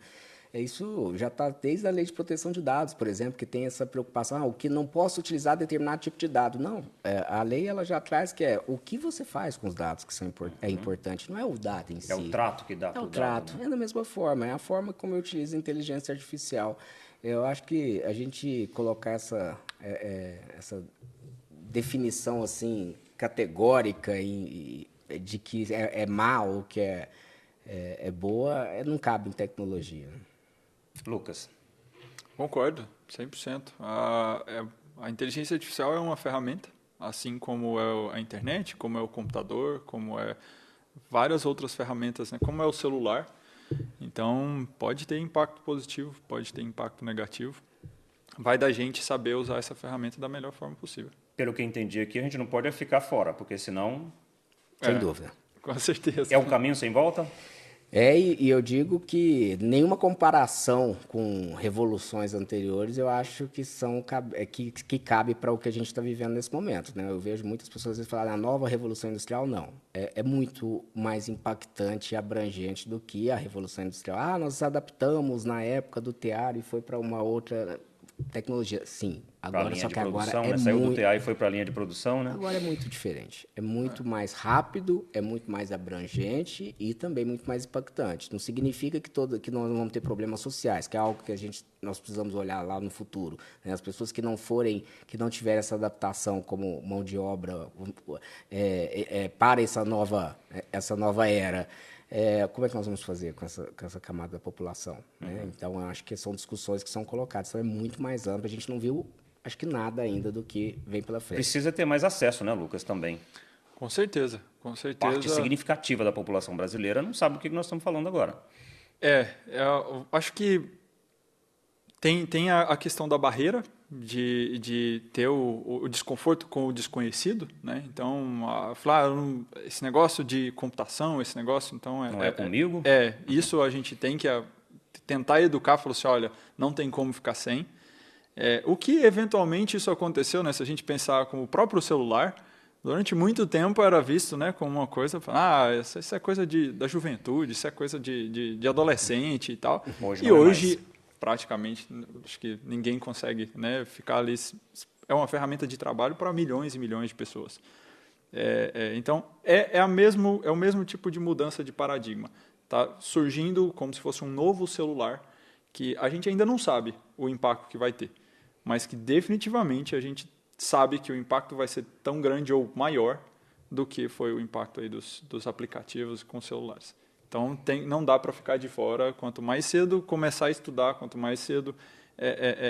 Isso já está desde a lei de proteção de dados, por exemplo, que tem essa preocupação, o que não posso utilizar determinado tipo de dado. Não, a lei ela já traz que é o que você faz com os dados que é importante, não é o dado em si. É o trato que dá. É o trato, né? É da mesma forma, é a forma como eu utilizo a inteligência artificial. Eu acho que a gente colocar essa definição assim categórica de que é má ou que é boa, não cabe em tecnologia, né? Lucas. Concordo, 100%. A inteligência artificial é uma ferramenta, assim como é a internet, como é o computador, como é várias outras ferramentas, né? Como é o celular. Então, pode ter impacto positivo, pode ter impacto negativo. Vai da gente saber usar essa ferramenta da melhor forma possível. Pelo que eu entendi aqui, a gente não pode ficar fora, porque senão... Sem dúvida. Com certeza. É um caminho sem volta? E eu digo que nenhuma comparação com revoluções anteriores eu acho que cabe para o que a gente está vivendo nesse momento, né? Eu vejo muitas pessoas falarem a nova revolução industrial, não. É muito mais impactante e abrangente do que a revolução industrial. Nós nos adaptamos na época do tear e foi para uma outra tecnologia. Sim, agora só que agora saiu do TA e foi para a linha de produção, né? Agora é muito diferente. É muito mais rápido, é muito mais abrangente e também muito mais impactante. Não significa que nós não vamos ter problemas sociais, que é algo que nós precisamos olhar lá no futuro, né? As pessoas que não tiverem essa adaptação como mão de obra para essa nova era. Como é que nós vamos fazer com essa camada da população, né? Então, eu acho que são discussões que são colocadas. Então, é muito mais amplo. A gente não viu, acho que nada ainda do que vem pela frente. Precisa ter mais acesso, né, Lucas, também? Com certeza, com certeza. Parte significativa da população brasileira não sabe do que nós estamos falando agora. Eu acho que tem a questão da barreira, de ter o desconforto com o desconhecido, né? Então, falar esse negócio de computação, esse negócio, então não é comigo? Isso a gente tem que tentar educar, falar assim, olha, não tem como ficar sem. O que eventualmente isso aconteceu, né? Se a gente pensar como o próprio celular, durante muito tempo era visto, né, como uma coisa, isso é coisa da juventude, isso é coisa de adolescente e tal. Hoje praticamente, acho que ninguém consegue, né, ficar ali. É uma ferramenta de trabalho para milhões e milhões de pessoas. Então, é o mesmo tipo de mudança de paradigma. Está surgindo como se fosse um novo celular que a gente ainda não sabe o impacto que vai ter, mas que definitivamente a gente sabe que o impacto vai ser tão grande ou maior do que foi o impacto aí dos aplicativos com celulares. Então, não dá para ficar de fora. Quanto mais cedo começar a estudar, quanto mais cedo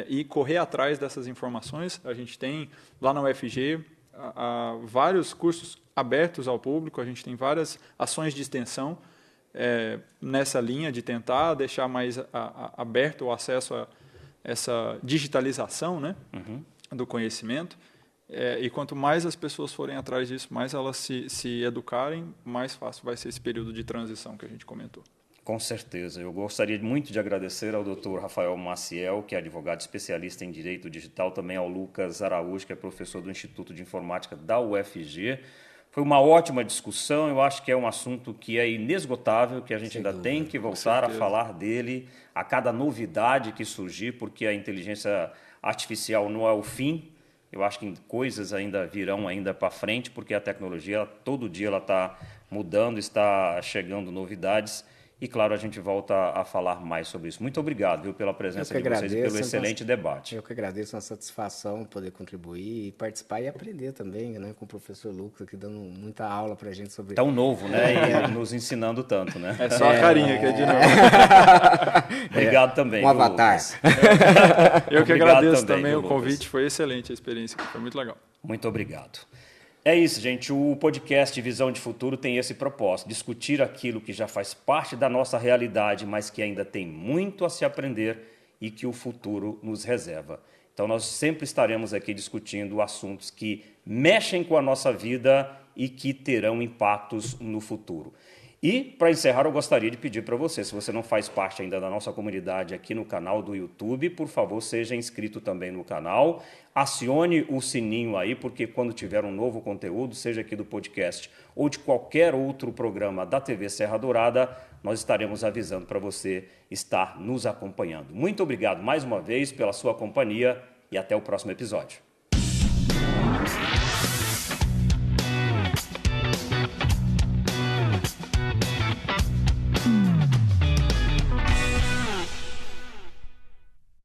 ir correr atrás dessas informações. A gente tem lá na UFG vários cursos abertos ao público, a gente tem várias ações de extensão nessa linha de tentar deixar mais aberto o acesso a essa digitalização, né, do conhecimento. E quanto mais as pessoas forem atrás disso, mais elas se educarem, mais fácil vai ser esse período de transição que a gente comentou. Com certeza. Eu gostaria muito de agradecer ao Dr. Rafael Maciel, que é advogado especialista em Direito Digital, também ao Lucas Araújo, que é professor do Instituto de Informática da UFG. Foi uma ótima discussão, eu acho que é um assunto que é inesgotável, que a gente ainda tem que voltar a falar dele, a cada novidade que surgir, porque a inteligência artificial não é o fim. Eu acho que coisas ainda virão ainda para frente, porque a tecnologia, todo dia ela está mudando, está chegando novidades. E, claro, a gente volta a falar mais sobre isso. Muito obrigado, viu, pela presença de vocês e pelo excelente debate. Eu que agradeço, uma satisfação poder contribuir e participar e aprender também, né, com o professor Lucas, aqui dando muita aula para a gente sobre... Tão novo, né, e nos ensinando tanto, né? É só a carinha que é de novo. Obrigado também. Um avatar. Eu que agradeço também o convite, foi excelente a experiência, foi muito legal. Muito obrigado. É isso, gente. O podcast Visão de Futuro tem esse propósito, discutir aquilo que já faz parte da nossa realidade, mas que ainda tem muito a se aprender e que o futuro nos reserva. Então nós sempre estaremos aqui discutindo assuntos que mexem com a nossa vida e que terão impactos no futuro. E, para encerrar, eu gostaria de pedir para você, se você não faz parte ainda da nossa comunidade aqui no canal do YouTube, por favor, seja inscrito também no canal, acione o sininho aí, porque quando tiver um novo conteúdo, seja aqui do podcast ou de qualquer outro programa da TV Serra Dourada, nós estaremos avisando para você estar nos acompanhando. Muito obrigado mais uma vez pela sua companhia e até o próximo episódio.